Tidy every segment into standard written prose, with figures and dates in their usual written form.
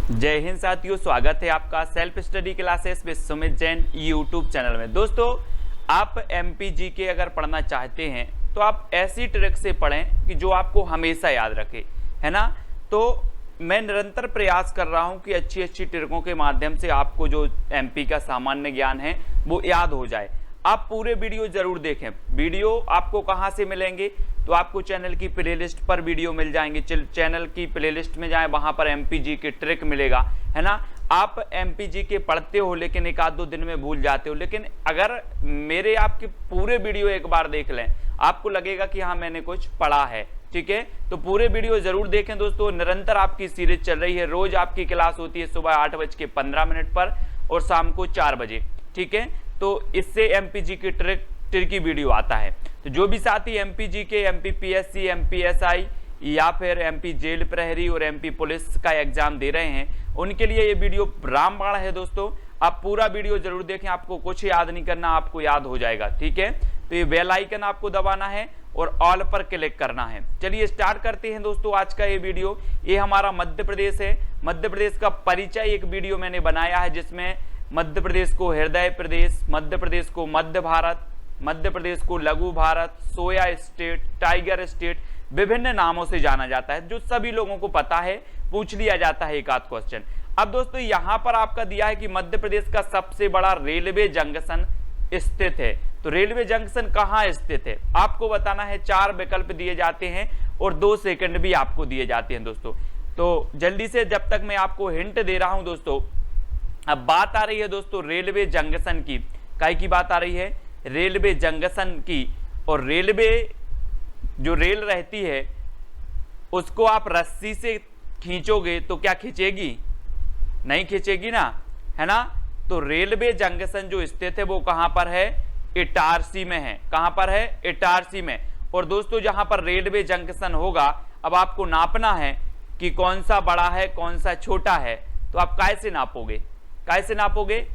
जय हिंद साथियों, स्वागत है आपका self study classes with Sumit Jain YouTube channel में। दोस्तों, आप एमपीजी के अगर पढ़ना चाहते हैं तो आप ऐसी ट्रिक से पढ़ें कि जो आपको हमेशा याद रखे, है ना। तो मैं निरंतर प्रयास कर रहा हूं कि अच्छी अच्छी ट्रिकों के माध्यम से आपको जो एमपी का सामान्य ज्ञान है वो याद हो जाए। आप पूरे वीडियो जरूर देखें। वीडियो आपको कहां से मिलेंगे? तो आपको चैनल की प्लेलिस्ट पर वीडियो मिल जाएंगे। चैनल की प्लेलिस्ट में जाएं, वहां पर एमपीजी की ट्रिक मिलेगा, है ना। आप एमपीजी के पढ़ते हो लेकिन एक आध दो दिन में भूल जाते हो, लेकिन अगर मेरे आपके पूरे वीडियो एक बार देख लें आपको लगेगा कि हाँ मैंने कुछ पढ़ा है। ठीक है, तो पूरे वीडियो जरूर देखें दोस्तों। निरंतर आपकी सीरीज चल रही है। रोज आपकी क्लास होती है सुबह 8:15 पर और शाम को 4 बजे। ठीक है, तो इससे एमपीजी की ट्रिक की वीडियो आता है। तो जो भी साथी एमपीजी के, एमपीपीएससी, एमपीएसआई या फिर एमपी जेल प्रहरी और एमपी पुलिस का एग्जाम दे रहे हैं, उनके लिए ये वीडियो रामबाण है दोस्तों। आप पूरा वीडियो जरूर देखें, आपको कुछ याद नहीं करना, आपको याद हो जाएगा। ठीक है, तो ये बेल आइकन आपको दबाना है और ऑल पर क्लिक करना है। चलिए स्टार्ट करते हैं दोस्तों आज का ये वीडियो। ये हमारा मध्य प्रदेश है। मध्य प्रदेश का परिचय एक वीडियो मैंने बनाया है जिसमें मध्य प्रदेश को हृदय प्रदेश, मध्य प्रदेश को मध्य भारत, मध्य प्रदेश को लघु Bharat, soya state, tiger state, विभिन्न नामों से जाना जाता है, जो सभी लोगों को पता है। पूछ लिया जाता है एक आध क्वेश्चन। अब दोस्तों यहां पर आपका दिया है कि मध्य प्रदेश का सबसे बड़ा रेलवे जंक्शन स्थित है। तो रेलवे जंक्शन कहां स्थित है आपको बताना है। 4 विकल्प दिए जाते हैं और 2 सेकंड भी आपको दिए जाते हैं दोस्तों। तो जल्दी से, जब तक मैं आपको हिंट दे रहा हूं दोस्तों, अब बात आ रही है दोस्तों रेलवे जंक्शन की। काय की बात आ रही है? रेलवे जंक्शन की। और रेलवे जो रेल रहती है उसको आप रस्सी से खींचोगे तो क्या खींचेगी? नहीं खींचेगी ना, है ना। तो रेलवे जंक्शन जो स्थित है वो कहां पर है? इटारसी में है। कहां पर है? इटारसी में। और दोस्तों जहां पर रेलवे जंक्शन होगा, अब आपको नापना है कि कौन सा बड़ा है कौन सा छोटा है। तो आप कैसे नापोगे? कैसे नापोगे?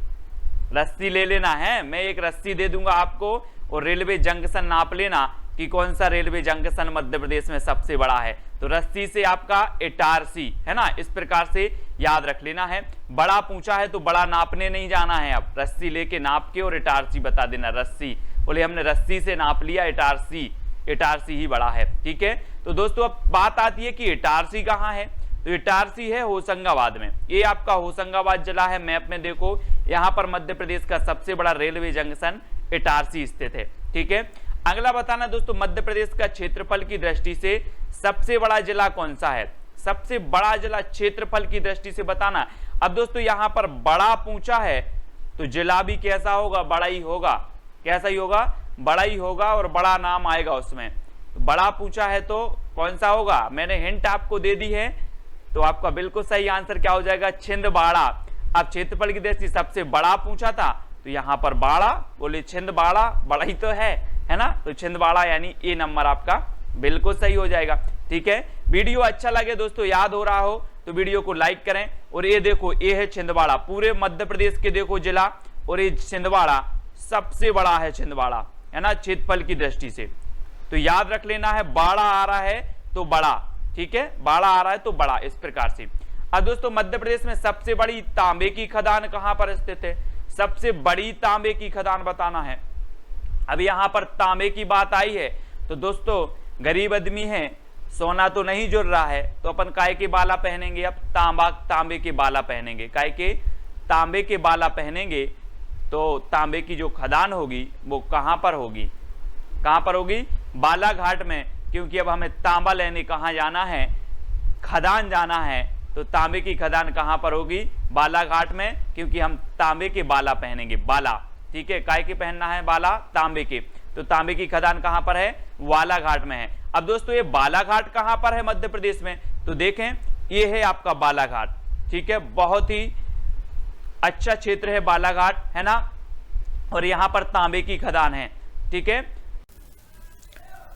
रस्सी ले लेना है। मैं एक रस्सी दे दूंगा आपको और रेलवे जंक्शन नाप लेना कि कौन सा रेलवे जंक्शन मध्य प्रदेश में सबसे बड़ा है। तो रस्सी से आपका इटारसी, है ना। इस प्रकार से याद रख लेना है। बड़ा पूछा है तो बड़ा नापने नहीं जाना है। अब रस्सी लेके नाप के और इटारसी बता देना। रस्सी बोले हमने रस्सी से नाप लिया, इटारसी, इटारसी ही बड़ा है। ठीक है, तो दोस्तों अब बात आती है कि इटारसी कहाँ है। तो इटारसी है होशंगाबाद में। ये आपका होशंगाबाद जिला है। मैप में देखो, यहां पर मध्य प्रदेश का सबसे बड़ा रेलवे जंक्शन इटारसी स्थित है। ठीक है, अगला बताना दोस्तों, मध्य प्रदेश का क्षेत्रफल की दृष्टि से सबसे बड़ा जिला कौन सा है? सबसे बड़ा जिला क्षेत्रफल की दृष्टि से बताना। अब दोस्तों यहां पर बड़ा पूछा है तो जिला भी कैसा होगा? बड़ा ही होगा। कैसा ही होगा? बड़ा ही होगा और बड़ा नाम आएगा उसमें। बड़ा पूछा है तो कौन सा होगा? मैंने हिंट आपको दे दी है, तो आपका बिल्कुल सही आंसर क्या हो जाएगा? छिंदवाड़ा। अब क्षेत्रफल की दृष्टि सबसे बड़ा पूछा था तो यहां पर बाड़ा, बोले छिंदवाड़ा, बड़ा ही तो है ना। तो छिंदवाड़ा यानी ए नंबर आपका बिल्कुल सही हो जाएगा। ठीक है, वीडियो अच्छा लगे दोस्तों, याद हो रहा हो तो वीडियो को लाइक करें। और ये देखो, ये है छिंदवाड़ा, पूरे मध्य प्रदेश के देखो जिला, और ये छिंदवाड़ा सबसे बड़ा है। छिंदवाड़ा, है ना, क्षेत्रफल की दृष्टि से। तो याद रख लेना है, बाड़ा आ रहा है तो बड़ा। ठीक है, बाड़ा आ रहा है तो बड़ा, इस प्रकार से। अब दोस्तों मध्य प्रदेश में सबसे बड़ी तांबे की खदान कहां पर स्थित है? सबसे बड़ी तांबे की खदान बताना है। अब यहां पर तांबे की बात आई है तो दोस्तों गरीब आदमी है, सोना तो नहीं जुड़ रहा है, तो अपन काय के बाला पहनेंगे। अब तांबे के बाला पहनेंगे। काय के? तांबे के बाला पहनेंगे। तो तांबे की जो खदान होगी वो कहां पर होगी? कहां पर होगी? बालाघाट में। क्योंकि अब हमें तांबा लेने कहां जाना है? खदान जाना है। तो तांबे की खदान कहां पर होगी? बालाघाट में, क्योंकि हम तांबे के बाला पहनेंगे। बाला, ठीक है, काय के पहनना है? बाला, तांबे के। तो तांबे की खदान कहां पर है? बालाघाट में है। अब दोस्तों ये बालाघाट कहां पर है मध्य प्रदेश में? तो देखें, ये है आपका बालाघाट। ठीक है, बहुत ही अच्छा क्षेत्र है बालाघाट, है ना। और यहां पर तांबे की खदान है। ठीक है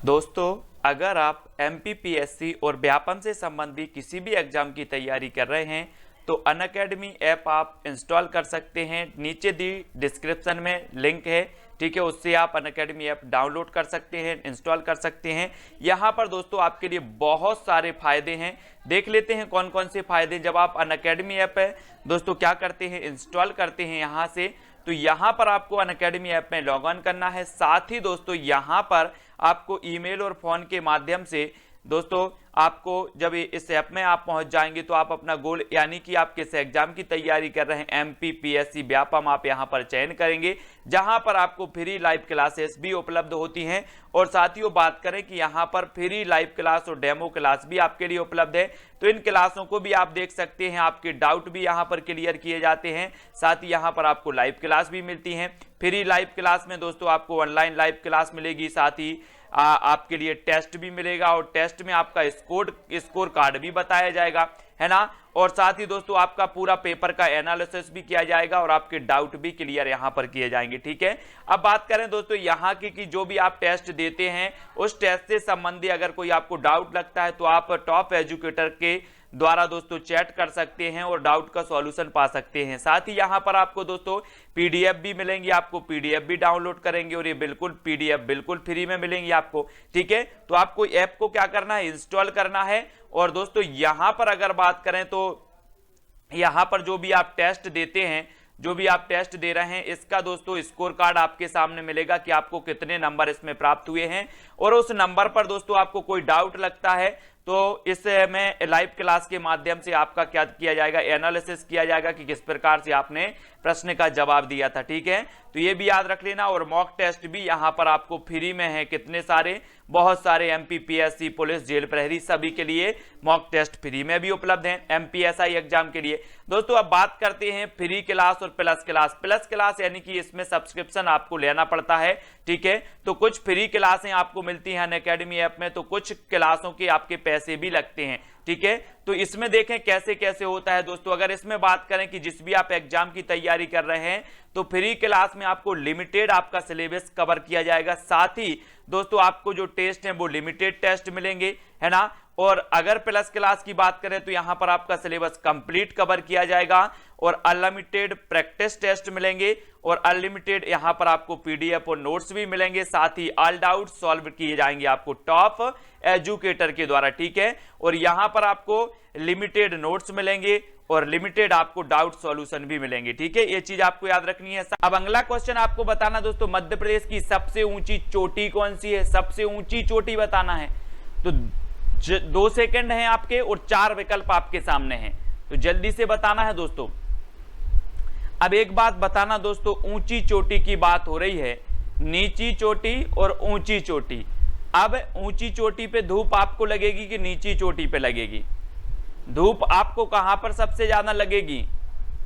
दोस्तों, अगर आप एमपीपीएससी और व्यापम से संबंधित किसी भी एग्जाम की तैयारी कर रहे हैं तो अनअकैडमी ऐप आप इंस्टॉल कर सकते हैं। नीचे दी डिस्क्रिप्शन में लिंक है, ठीक है, उससे आप अनअकैडमी ऐप डाउनलोड कर सकते हैं, इंस्टॉल कर सकते हैं। यहाँ पर दोस्तों आपके लिए बहुत सारे फायदे हैं, देख लेते हैं कौन कौन से फायदे। जब आप अनअकैडमी ऐप है दोस्तों क्या करते हैं, इंस्टॉल करते हैं यहाँ से, तो यहाँ पर आपको अनअकैडमी ऐप में लॉग इन करना है। साथ ही दोस्तों यहाँ पर आपको ईमेल और फोन के माध्यम से दोस्तों आपको जब इस ऐप में आप पहुंच जाएंगे तो आप अपना गोल यानी कि आप किस एग्जाम की तैयारी कर रहे हैं, MPPSC व्यापम, आप यहां पर चयन करेंगे, जहां पर आपको फ्री लाइव क्लासेस भी उपलब्ध होती हैं। और साथियों बात करें कि यहां पर फ्री लाइव क्लास और डेमो क्लास भी आपके लिए उपलब्ध है, तो इन क्लासों को भी आप देख सकते हैं, आपके डाउट भी यहां पर क्लियर किए जाते हैं। साथ ही यहां पर आपको लाइव क्लास भी मिलती हैं। फ्री लाइव क्लास में दोस्तों आपको ऑनलाइन लाइव क्लास मिलेगी, साथ ही आपके लिए टेस्ट भी मिलेगा और टेस्ट में आपका स्कोर कार्ड भी बताया जाएगा, है ना। और साथ ही दोस्तों आपका पूरा पेपर का एनालिसिस भी किया जाएगा और आपके डाउट भी क्लियर यहां पर किए जाएंगे, ठीक है। अब बात करें दोस्तों यहां की कि जो भी आप टेस्ट देते हैं उस टेस्ट से संबंधी अगर कोई आपको डाउट लगता है तो आप टॉप एजुकेटर के द्वारा दोस्तों चैट कर सकते हैं और डाउट का सॉल्यूशन पा सकते हैं। साथ ही यहां पर आपको दोस्तों PDF भी मिलेंगी, आपको PDF भी डाउनलोड करेंगे और ये बिल्कुल PDF बिल्कुल फ्री में मिलेंगी आपको, ठीक है। तो आपको ऐप को क्या करना है, इंस्टॉल करना है। और दोस्तों यहां पर अगर बात करें तो यहां पर जो भी आप टेस्ट देते हैं, जो भी आप टेस्ट दे रहे हैं, इसका दोस्तों स्कोर कार्ड आपके सामने मिलेगा कि आपको कितने नंबर इसमें प्राप्त हुए हैं। और उस नंबर पर दोस्तों आपको कोई डाउट लगता है तो इसमें लाइव क्लास के माध्यम से आपका क्या किया जाएगा, एनालिसिस किया जाएगा कि किस प्रकार से आपने प्रश्न का जवाब दिया था, ठीक है। तो ये भी याद रख लेना। और मॉक टेस्ट भी यहां पर आपको फ्री में है, कितने सारे, बहुत सारे MPPSC, पुलिस, जेल प्रहरी सभी के लिए मॉक टेस्ट फ्री में भी उपलब्ध हैं, MPSI एग्जाम के लिए। दोस्तों अब बात करते हैं फ्री क्लास और प्लस क्लास। प्लस क्लास यानी कि इसमें सब्सक्रिप्शन आपको लेना पड़ता है, ठीक है। तो कुछ फ्री क्लासें आपको मिलती हैं अनअकैडमी ऐप में, तो कुछ क्लासों के आपके पैसे भी लगते हैं, ठीक है। तो इसमें देखें कैसे कैसे होता है दोस्तों। अगर इसमें बात करें कि जिस भी आप एग्जाम की तैयारी कर रहे हैं तो फ्री क्लास में आपको लिमिटेड आपका सिलेबस कवर किया जाएगा। साथ ही दोस्तों आपको जो टेस्ट हैं वो लिमिटेड टेस्ट मिलेंगे, है ना। और अगर प्लस क्लास की बात करें तो यहां पर आपका सिलेबस कंप्लीट कवर किया जाएगा और अनलिमिटेड प्रैक्टिस टेस्ट मिलेंगे और अनलिमिटेड यहां पर आपको PDF और नोट्स भी मिलेंगे। साथ ही ऑल डाउट सॉल्व किए जाएंगे आपको टॉप एजुकेटर के द्वारा, ठीक है। और यहां पर आपको लिमिटेड नोट्स मिलेंगे और लिमिटेड आपको डाउट सॉल्यूशन भी मिलेंगे, ठीक है। ये चीज आपको याद रखनी है। अब अगला क्वेश्चन आपको बताना दोस्तों, मध्य प्रदेश की सबसे ऊंची चोटी कौन सी है, सबसे ऊंची चोटी बताना है। तो 2 सेकंड हैं आपके और 4 विकल्प आपके सामने हैं, तो जल्दी से बताना है दोस्तों। अब एक बात बताना दोस्तों, ऊंची चोटी की बात हो रही है, नीची चोटी और ऊंची चोटी। अब ऊंची चोटी पे धूप आपको लगेगी कि नीची चोटी पे लगेगी, धूप आपको कहां पर सबसे ज्यादा लगेगी,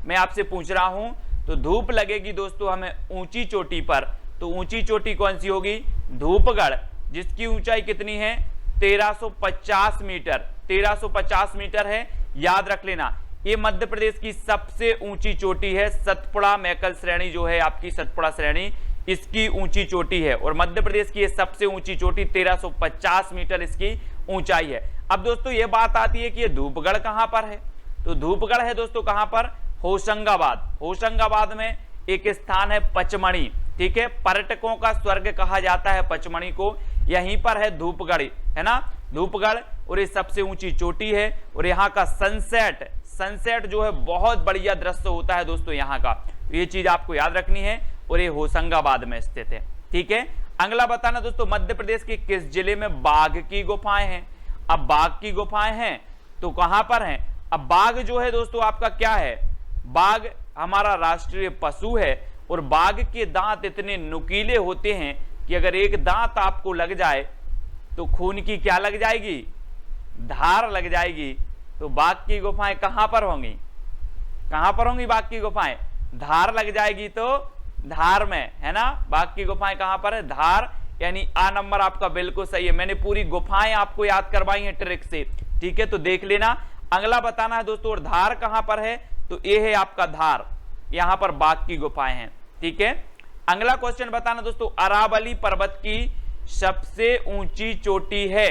मैं आपसे पूछ रहा हूं। तो धूप लगेगी दोस्तों हमें ऊंची चोटी पर। तो ऊंची चोटी कौन सी होगी, धूपगढ़, जिसकी ऊंचाई कितनी है, 1350 मीटर, 1350 मीटर है, याद रख लेना। ये मध्य प्रदेश की सबसे ऊंची चोटी है। सतपुड़ा मैकल श्रेणी जो है आपकी, सतपुड़ा श्रेणी, इसकी ऊंची चोटी है और मध्य प्रदेश की ये सबसे ऊंची चोटी 1350 मीटर इसकी ऊंचाई है। अब दोस्तों ये बात आती है कि ये धूपगढ़ कहां पर है, तो धूपगढ़ है दोस्तों कहां पर, होशंगाबाद। होशंगाबाद में एक स्थान है पचमणी, ठीक है, पर्यटकों का स्वर्ग कहा जाता है पचमणी को, यहीं पर है धूपगढ़, है ना, धूपगढ़। और ये सबसे ऊंची चोटी है और यहाँ का सनसेट जो है बहुत बढ़िया दृश्य होता है दोस्तों यहाँ का, ये चीज आपको याद रखनी है। और ये होशंगाबाद में स्थित है, ठीक है। अगला बताना दोस्तों, मध्य प्रदेश के किस जिले में बाघ की गुफाएं हैं। अब बाघ की गुफाएं हैं तो कहां पर हैं। अब बाघ जो है दोस्तों आपका क्या है, बाघ हमारा राष्ट्रीय पशु है और बाघ के दांत इतने नुकीले होते हैं कि अगर एक दांत आपको लग जाए तो खून की क्या लग जाएगी, धार लग जाएगी। तो बाघ की गुफाएं कहां पर होंगी, कहां पर होंगी बाघ की गुफाएं, धार लग जाएगी तो धार में, है ना। बाघ की गुफाएं कहां पर है, धार, यानी A नंबर आपका बिल्कुल सही है। मैंने पूरी गुफाएं आपको याद करवाई हैं ट्रिक से, ठीक है, तो देख लेना। अगला बताना है दोस्तों, और धार कहां पर है, तो ये है आपका धार, यहां पर बाघ की गुफाएं हैं, ठीक है। अगला क्वेश्चन बताना दोस्तों, अरावली पर्वत की सबसे ऊंची चोटी है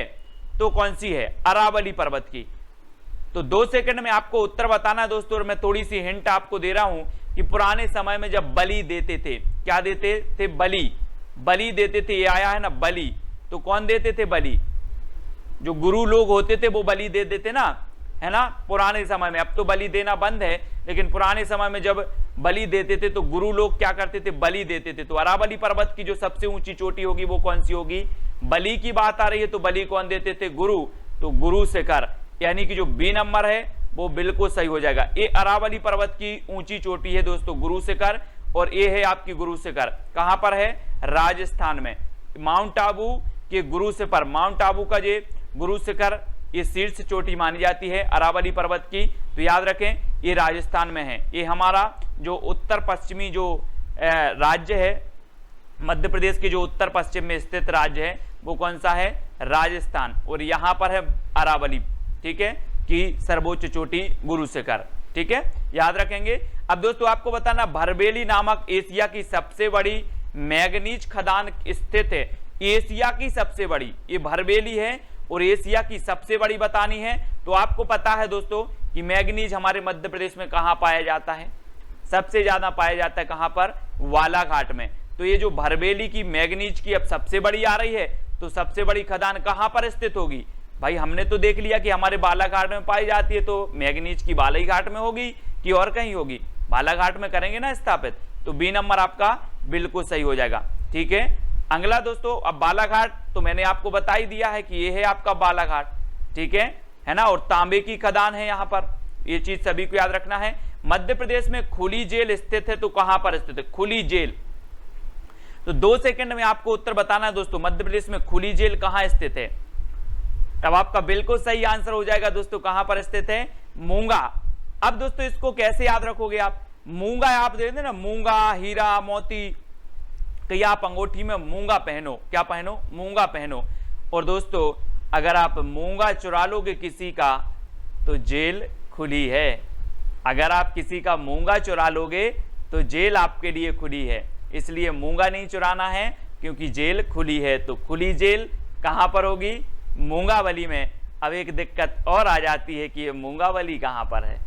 तो कौन सी है, अरावली पर्वत की। तो 2 सेकंड में आपको उत्तर बताना है दोस्तों। और मैं थोड़ी सी हिंट आपको दे रहा हूं कि पुराने समय में जब बलि देते थे, क्या देते थे? बलि, बलि देते थे। ये आया है ना बलि, तो कौन देते थे? बलि। जो गुरु लोग होते थे वो बलि दे देते ना, है ना, पुराने समय में। अब तो बलि देना बंद है, लेकिन पुराने समय में जब बलि देते थे तो गुरु लोग क्या करते थे? बलि देते थे। तो अरावली पर्वत की जो सबसे ऊंची चोटी होगी वो कौन सी होगी? बलि की बात आ रही है, तो बलि कौन देते थे? गुरु। तो गुरु शिखर, यानी कि जो बी नंबर है वो बिल्कुल सही हो जाएगा। ये अरावली पर्वत की ऊंची चोटी है दोस्तों, गुरु शिखर, और ये है आपकी गुरु शिखर। कहां पर है? राजस्थान में। माउंट आबू के गुरु शिखर, माउंट आबू का ये गुरु शिखर, ये शीर्ष चोटी मानी जाती है अरावली पर्वत की। तो याद रखें ये राजस्थान में है। ये हमारा जो उत्तर पश्चिमी जो राज्य है, मध्य प्रदेश के जो उत्तर पश्चिम में स्थित राज्य है वो कौन सा है? राजस्थान। और यहां पर है अरावली, ठीक है, कि सर्वोच्च चोटी गुरु शिखर, ठीक है, याद रखेंगे। अब दोस्तों आपको बताना, भरबेली नामक एशिया की सबसे बड़ी मैग्नीज खदान स्थित है। एशिया की सबसे बड़ी, ये भरबेली है और एशिया की सबसे बड़ी बतानी है। तो आपको पता है दोस्तों कि मैग्नीज हमारे मध्य प्रदेश में कहां पाया जाता है? सबसे ज्यादा पाया जाता है कहां पर? बालाघाट में। तो ये जो भरबेली की मैग्नीज की अब सबसे बड़ी आ रही है, तो सबसे बड़ी खदान कहां पर स्थित होगी? भाई हमने तो देख लिया कि हमारे बालाघाट में पाई जाती है, तो मैग्नीज की बालाघाट में होगी कि और कहीं होगी? बालाघाट में करेंगे ना स्थापित। तो बी नंबर आपका बिल्कुल सही हो जाएगा, ठीक है। अगला दोस्तों, अब बालाघाट तो मैंने आपको बता ही दिया है कि ये है आपका बालाघाट, ठीक है ना, और तांबे की खदान है यहां पर, ये चीज सभी को याद रखना है। मध्य प्रदेश में खुली जेल स्थित है, तो कहां पर स्थित है? खुली जेल। तो 2 सेकंड में आपको उत्तर बताना है दोस्तों, मध्य प्रदेश में खुली जेल कहां स्थित है? तब आपका बिल्कुल सही आंसर हो जाएगा दोस्तों, कहां पर स्थित है? मूंगा। अब दोस्तों इसको कैसे याद रखोगे आप? मूंगा आप दे दें ना, मूंगा, हीरा, मोती, कि आप अंगूठी में मूंगा पहनो। क्या पहनो? मूंगा पहनो। और दोस्तों अगर आप मूंगा चुरा लोगे किसी का तो जेल खुली है। अगर आप किसी का मूंगा चुरा लोगे तो जेल आपके लिए खुली है, इसलिए मूंगा नहीं चुराना है क्योंकि जेल खुली है। तो खुली जेल कहां पर होगी? मूंगावली में। अब एक दिक्कत और आ जाती है कि ये मूंगावली कहां पर है,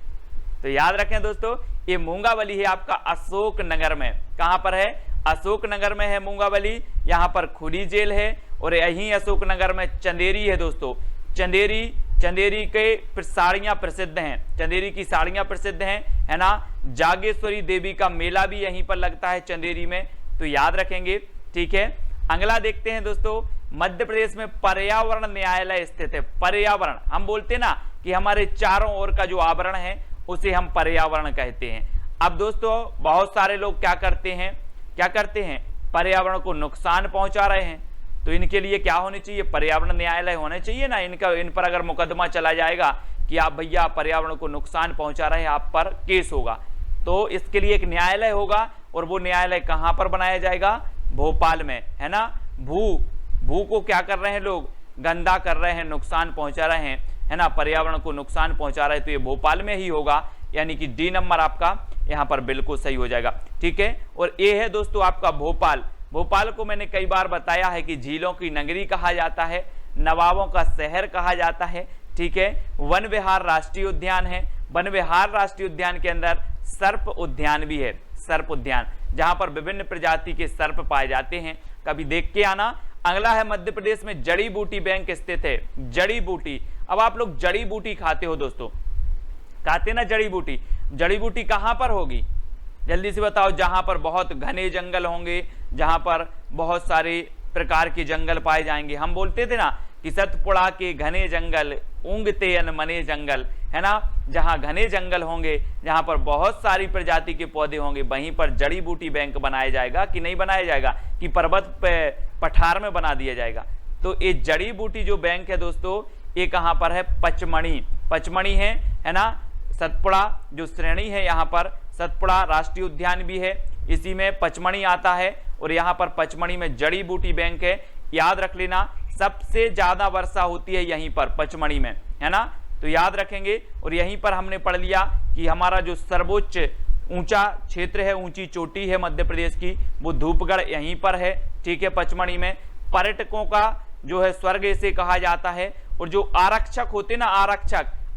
तो याद रखें दोस्तों, ये मूंगावली है आपका अशोक नगर में। कहां पर है? अशोक नगर में है मूंगावली। यहां पर खुली जेल है। और यहीं अशोक नगर में चंदेरी है दोस्तों। चंदेरी के साड़ियां प्रसिद्ध हैं, चंदेरी की साड़ियां प्रसिद्ध हैं, है ना। जागेश्वरी देवी का मेला भी यहीं पर लगता है चंदेरी में, तो याद रखेंगे, ठीक है। अगला देखते हैं दोस्तों, मध्य प्रदेश में पर्यावरण न्यायालय स्थित है। पर्यावरण, हम बोलते हैं ना कि हमारे चारों ओर का जो आवरण है उसे हम पर्यावरण कहते हैं। अब दोस्तों बहुत सारे लोग क्या करते हैं? पर्यावरण को नुकसान पहुंचा रहे हैं, तो इनके लिए क्या होनी चाहिए? पर्यावरण न्यायालय होने चाहिए ना। इन पर अगर मुकदमा चला जाएगा कि आप भैया पर्यावरण को नुकसान पहुंचा रहे हैं, आप पर केस होगा, तो इसके लिए एक न्यायालय होगा। और वो न्यायालय कहां पर बनाया जाएगा? भोपाल में, है ना। भू को क्या कर रहे हैं लोग? गंदा कर रहे हैं, नुकसान पहुंचा रहे हैं, है ना, पर्यावरण को नुकसान पहुंचा रहे हैं, तो ये भोपाल में ही होगा, यानी कि डी नंबर आपका यहां पर बिल्कुल सही हो जाएगा, ठीक है। और ये है दोस्तों आपका भोपाल। भोपाल को मैंने कई बार बताया है कि झीलों की नगरी कहा जाता है, नवाबों का शहर कहा जाता है, ठीक है। वन विहार राष्ट्रीय उद्यान है। वन विहार राष्ट्रीय उद्यान के अंदर सर्प उद्यान भी है, सर्प उद्यान, जहां पर विभिन्न प्रजाति के सर्प पाए जाते हैं, कभी देख के आना। अगला है मध्य प्रदेश में जड़ी बूटी बैंक स्थित है। जड़ी बूटी, अब आप लोग जड़ी बूटी खाते हो दोस्तों, खाते ना जड़ी बूटी? जड़ी बूटी कहां पर होगी? जल्दी से बताओ। जहां पर बहुत घने जंगल होंगे, जहां पर बहुत सारे प्रकार के जंगल पाए जाएंगे। हम बोलते थे ना कि सतपुड़ा के घने जंगल, ऊँगते अनमने जंगल, है ना। जहां घने जंगल होंगे, जहां पर बहुत सारी प्रजाति के पौधे होंगे, वहीं पर जड़ी बूटी बैंक बनाया जाएगा कि नहीं बनाया जाएगा, कि पर्वत पे पठार में बना दिया जाएगा। तो ये जड़ी बूटी जो बैंक है दोस्तों, ये कहां पर है? पचमणी, पचमणी है ना। सतपुड़ा जो श्रेणी है, यहाँ पर सतपुड़ा राष्ट्रीय उद्यान भी है, इसी में पचमणी आता है। और यहाँ पर पचमणी में जड़ी बूटी बैंक है, याद रख लेना। सबसे ज्यादा वर्षा होती है यहीं पर पचमणी में, है ना, तो याद रखेंगे। और यहीं पर हमने पढ़ लिया कि हमारा जो सर्वोच्च ऊंचा क्षेत्र है, ऊंची चोटी है मध्य प्रदेश की, वो धूपगढ़ यहीं पर है, ठीक है, पचमणी में। पर्यटकों का जो है स्वर्ग इसे कहा जाता है। और जो आरक्षक होते ना,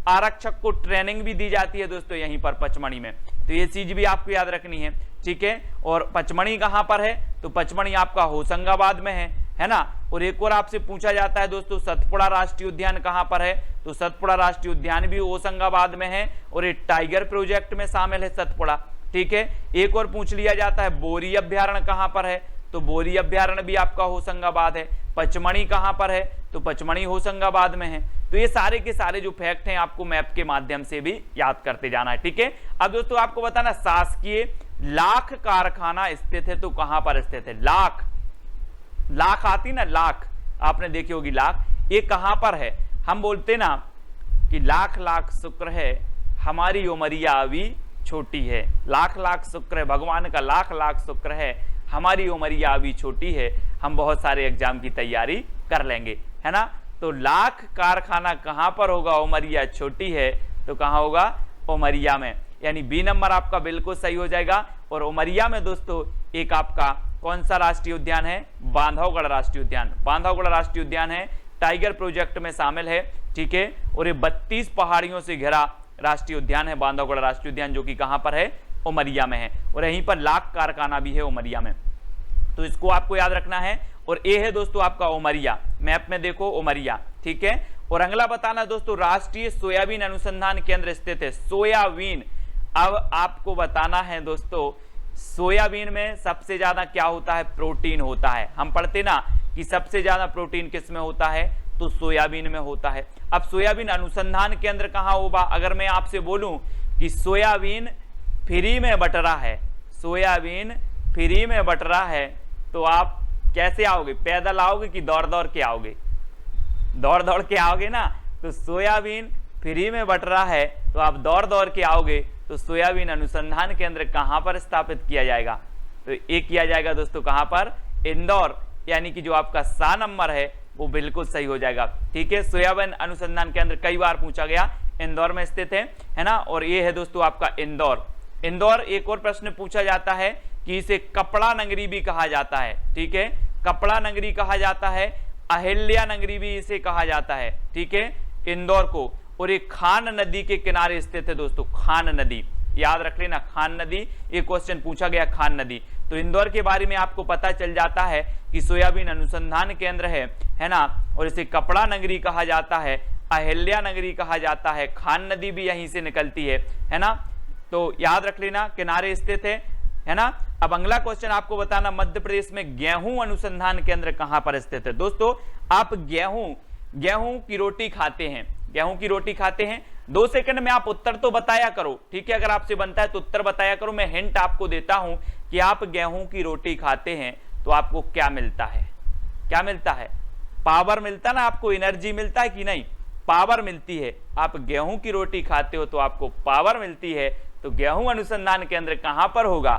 आरक्षक को ट्रेनिंग भी दी जाती है दोस्तों यहीं पर पचमणी में, तो ये चीज भी आपको याद रखनी है, ठीक है। और पचमढ़ी कहां पर है, तो पचमढ़ी आपका होशंगाबाद में है ना। और एक और आपसे पूछा जाता है दोस्तों सतपुड़ा राष्ट्रीय उद्यान कहां पर है, तो सतपुड़ा राष्ट्रीय उद्यान भी होशंगाबाद में है और ये टाइगर प्रोजेक्ट में शामिल है सतपुड़ा, ठीक है। एक और पूछ लिया जाता है बोरी अभ्यारण्य कहां पर है, तो बोरी अभ्यारण्य भी आपका होशंगाबाद है। पचमढ़ी कहां पर है, तो पचमढ़ी होशंगाबाद में है। तो ये सारे के सारे जो फैक्ट हैं आपको मैप के माध्यम से भी याद करते जाना है, ठीक है। अब दोस्तों आपको बताना शासकीय लाख कारखाना स्थित है, तो कहां पर स्थित है। लाख आती ना, लाख आपने देखी होगी लाख, ये कहां पर है। हम बोलते ना कि लाख लाख शुक्र है हमारी उमरिया अभी छोटी है, लाख लाख शुक्र है, भगवान का लाख लाख शुक्र है हमारी उमरिया अभी छोटी है, हम बहुत सारे एग्जाम की तैयारी कर लेंगे, है ना। तो लाख कारखाना कहां पर होगा, उमरिया छोटी है, तो कहां होगा, उमरिया में, यानी बी नंबर आपका बिल्कुल सही हो जाएगा। और उमरिया में दोस्तों एक आपका कौन सा राष्ट्रीय उद्यान है, बांधवगढ़ राष्ट्रीय उद्यान। बांधवगढ़ राष्ट्रीय उद्यान है, टाइगर प्रोजेक्ट में शामिल है, ठीक है। और ये 32 पहाड़ियों से घिरा राष्ट्रीय उद्यान है बांधवगढ़ राष्ट्रीय उद्यान, जो कि कहां पर है, उमरिया में है। और यहीं पर लाख कारखाना भी है उमरिया में, तो इसको आपको याद रखना है। और ये है दोस्तों आपका उमरिया, मैप में देखो उमरिया, ठीक है। और अगला बताना दोस्तों राष्ट्रीय सोयाबीन अनुसंधान केंद्र स्थित है, सोयाबीन। अब आपको बताना है दोस्तों सोयाबीन में सबसे ज्यादा क्या होता है, प्रोटीन होता है। हम पढ़ते ना कि सबसे ज्यादा प्रोटीन किस में होता है, तो सोयाबीन में होता है। अब सोयाबीन अनुसंधान केंद्र कहां होगा, अगर मैं आपसे बोलूं कि सोयाबीन फ्री में बट रहा है, सोयाबीन फ्री में बट रहा है, तो आप कैसे आओगे, पैदल आओगे कि दौड़ दौड़ के आओगे, दौड़ दौड़ के आओगे ना। तो सोयाबीन फ्री में बट रहा है तो आप दौड़ दौड़ के आओगे। तो सोयाबीन अनुसंधान केंद्र कहां पर स्थापित किया जाएगा, तो एक किया जाएगा दोस्तों कहां पर, इंदौर, यानी कि जो आपका सा नंबर है वो बिल्कुल सही हो जाएगा, ठीक है। सोयाबीन अनुसंधान केंद्र कई बार पूछा गया, इंदौर में स्थित है ना। और ये है दोस्तों आपका इंदौर। इंदौर एक और प्रश्न पूछा जाता है कि इसे कपड़ा नगरी भी कहा जाता है, ठीक है। कपड़ा नगरी कहा जाता है, अहिल्या नगरी भी इसे कहा जाता है, ठीक है, इंदौर को। और ये खान नदी के किनारे स्थित है दोस्तों, खान नदी, याद रख लेना, खान नदी, ये क्वेश्चन पूछा गया, खान नदी। तो इंदौर के बारे में आपको पता चल जाता है कि सोयाबीन अनुसंधान केंद्र है ना। और इसे कपड़ा नगरी कहा जाता है, अहिल्या नगरी कहा जाता है, खान नदी भी यहीं से निकलती है ना। तो याद रख लेना, किनारे स्थित है ना। अब अगला क्वेश्चन आपको बताना, मध्य प्रदेश में गेहूं अनुसंधान केंद्र कहां पर स्थित है। दोस्तों आप गेहूं की रोटी खाते हैं, गेहूं की रोटी खाते हैं, 2 सेकंड में आप उत्तर तो बताया करो, ठीक है। अगर आपसे बनता है तो उत्तर बताया करो। मैं हिंट आपको देता हूं कि आप गेहूं की रोटी खाते हैं तो आपको क्या मिलता है, क्या मिलता है, पावर मिलता ना, आपको एनर्जी मिलता है कि नहीं, पावर मिलती है। आप गेहूं की रोटी खाते हो तो आपको पावर मिलती है। तो गेहूं अनुसंधान केंद्र कहां पर होगा,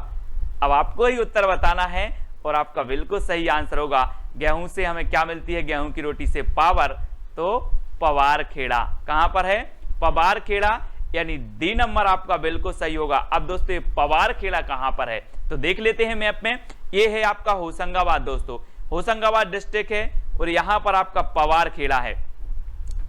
अब आपको ही उत्तर बताना है। और आपका बिल्कुल सही आंसर होगा, गेहूं से हमें क्या मिलती है, गेहूं की रोटी से पावर, तो पवार खेड़ा कहां पर है, पवार खेड़ा, यानी डी नंबर आपका बिल्कुल सही होगा। अब दोस्तों पवार खेड़ा कहां पर है, तो देख लेते हैं मैप में। ये है आपका होशंगाबाद दोस्तों, होशंगाबाद डिस्ट्रिक्ट है और यहां पर आपका पवार खेड़ा है,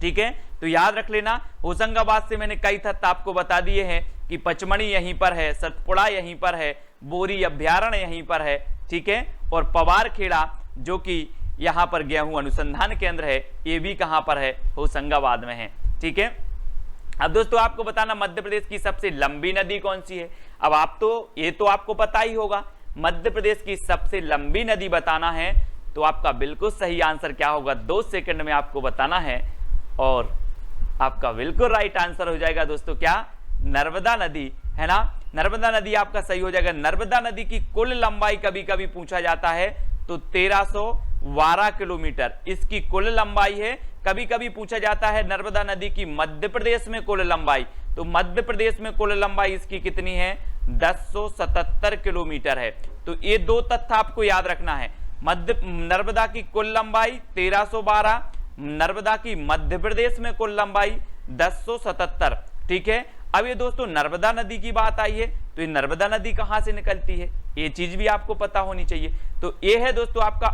ठीक है। तो याद रख लेना, होशंगाबाद से मैंने कई तथ्य आपको बता दिए हैं कि पचमढ़ी यहीं पर है, सतपुड़ा यहीं पर है, बोरी अभ्यारण्य यहीं पर है, ठीक है। और पवार खेड़ा जो कि यहां पर गेहूं अनुसंधान केंद्र है, ये भी कहां पर है, होशंगाबाद में है, ठीक है। अब दोस्तों आपको बताना मध्य प्रदेश की सबसे लंबी नदी कौन सी है। अब आप तो ये तो आपको पता ही होगा, मध्य प्रदेश की सबसे लंबी नदी बताना है, तो आपका बिल्कुल सही आंसर क्या होगा, 2 सेकंड में आपको बताना है। और आपका बिल्कुल राइट आंसर हो जाएगा दोस्तों क्या, नर्मदा नदी, है ना। नर्मदा नदी आपका सही हो जाएगा। नर्मदा नदी की कुल लंबाई कभी कभी पूछा जाता है तो 1312 किलोमीटर इसकी कुल लंबाई है। कभी कभी पूछा जाता है नर्मदा नदी की मध्य प्रदेश में कुल लंबाई, तो मध्य प्रदेश में कुल लंबाई इसकी कितनी है, 1077 किलोमीटर है। तो ये 2 तथ्य आपको याद रखना है, नर्मदा की कुल लंबाई 1312, नर्मदा की मध्य प्रदेश में कुल लंबाई 1077, ठीक है। अब ये दोस्तों नर्मदा नदी की बात आई है, तो ये नर्मदा नदी कहां से निकलती है, ये चीज भी आपको पता होनी चाहिए। तो ये है दोस्तों आपका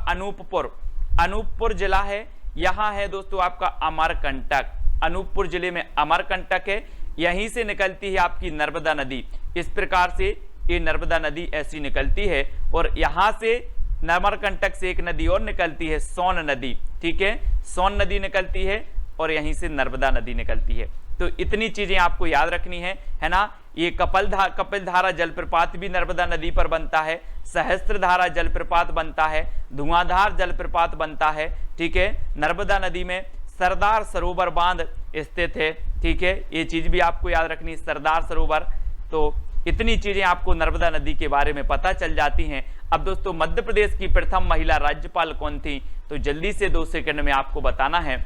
अनूपपुर जिला है, यहां है दोस्तों आपका अमरकंटक, अनूपपुर जिले में अमरकंटक है, यहीं से निकलती है आपकी नर्मदा नदी। इस प्रकार से ये नर्मदा नदी ऐसी निकलती है। और यहां से अमरकंटक से एक नदी और निकलती है, सोन नदी, ठीक है, सोन नदी निकलती है और यहीं से नर्मदा नदी निकलती है। तो इतनी चीजें आपको याद रखनी है ना। ये कपिलधारा जलप्रपात भी नर्मदा नदी पर बनता है, सहस्त्रधारा जलप्रपात बनता है, धुआंधार जलप्रपात बनता है, ठीक है। नर्मदा नदी में सरदार सरोवर बांध स्थित है, ठीक है, ये चीज भी आपको याद रखनी, सरदार सरोवर। तो इतनी चीजें आपको नर्मदा नदी के बारे में पता चल जाती हैं। अब दोस्तों मध्य प्रदेश की प्रथम महिला राज्यपाल कौन थी, तो जल्दी से 2 सेकंड में आपको बताना है।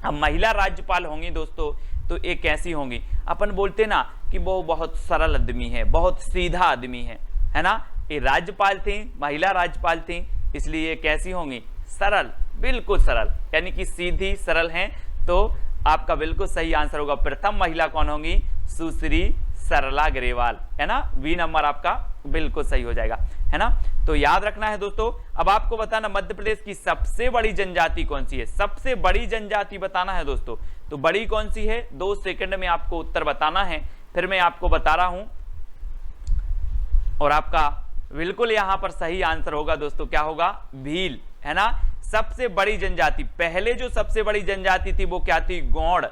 अब महिला राज्यपाल होंगी दोस्तों तो ये कैसी होंगी, अपन बोलते ना कि वो बहुत सरल आदमी है, बहुत सीधा आदमी है ना। ये राज्यपाल थी, महिला राज्यपाल थी, इसलिए ये कैसी होंगी, सरल, बिल्कुल सरल, यानी कि सीधी सरल हैं। तो आपका बिल्कुल सही आंसर होगा, प्रथम महिला कौन होंगी, सुश्री सरला ग्रेवाल, है ना। बी नंबर आपका बिल्कुल सही हो जाएगा, है ना। तो याद रखना है दोस्तों। अब आपको बताना मध्य प्रदेश की सबसे बड़ी जनजाति कौन सी है, सबसे बड़ी जनजाति बताना है दोस्तों। तो बड़ी कौन सी है, 2 सेकंड में आपको उत्तर बताना है, फिर मैं आपको बता रहा हूं। और आपका बिल्कुल यहां पर सही आंसर होगा दोस्तों, क्या होगा, भील, है ना। सबसे बड़ी जनजाति, पहले जो सबसे बड़ी जनजाति थी वो क्या थी, गौड़,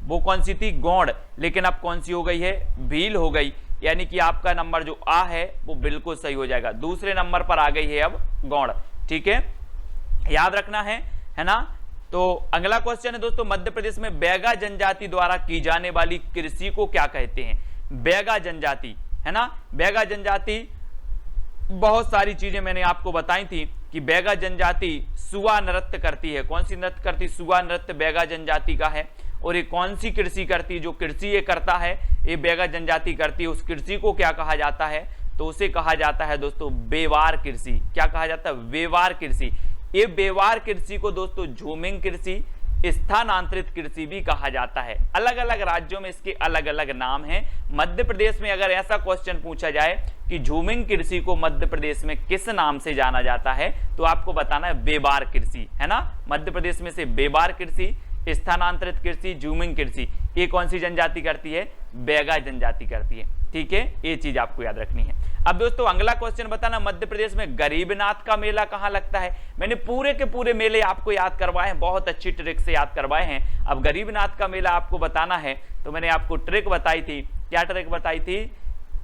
वो कौन सी थी, गौड़, लेकिन अब कौन सी हो गई है, भील हो गई। यानी कि आपका नंबर जो आ है वो बिल्कुल सही हो जाएगा, दूसरे नंबर पर आ गई है अब गौड़, ठीक है, याद रखना है ना। तो अगला क्वेश्चन है दोस्तों, मध्य प्रदेश में बैगा जनजाति द्वारा की जाने वाली कृषि को क्या कहते हैं, बैगा जनजाति, है ना। बैगा जनजाति, बहुत सारी चीजें मैंने आपको बताई थी कि बैगा जनजाति सुआ नृत्य करती है, कौन सी नृत्य करती, सुआ नृत्य बैगा जनजाति का है। और ये कौन सी कृषि करती है, जो कृषि ये करता है, ये बैगा जनजाति करती है, उस कृषि को क्या कहा जाता है, तो उसे कहा जाता है दोस्तों बेवार कृषि। क्या कहा जाता है, बेवार कृषि। ये बेवार कृषि को दोस्तों झूमिंग कृषि, स्थानांतरित कृषि भी कहा जाता है। अलग अलग राज्यों में इसके अलग अलग नाम हैं। मध्य प्रदेश में अगर ऐसा क्वेश्चन पूछा जाए कि झूमिंग कृषि को मध्य प्रदेश में किस नाम से जाना जाता है, तो आपको बताना है बेवार कृषि, है ना। मध्य प्रदेश में से बेवार कृषि, स्थानांतरित कृषि, झूमिंग कृषि, ये कौन सी जनजाति करती है, बैगा जनजाति करती है, ठीक है, ये चीज आपको याद रखनी है। अब दोस्तों अगला क्वेश्चन बताना, मध्य प्रदेश में गरीबनाथ का मेला कहां लगता है। मैंने पूरे के पूरे मेले आपको याद करवाए हैं, बहुत अच्छी ट्रिक से याद करवाए हैं। अब गरीबनाथ का मेला आपको बताना है, तो मैंने आपको ट्रिक बताई थी, क्या ट्रिक बताई थी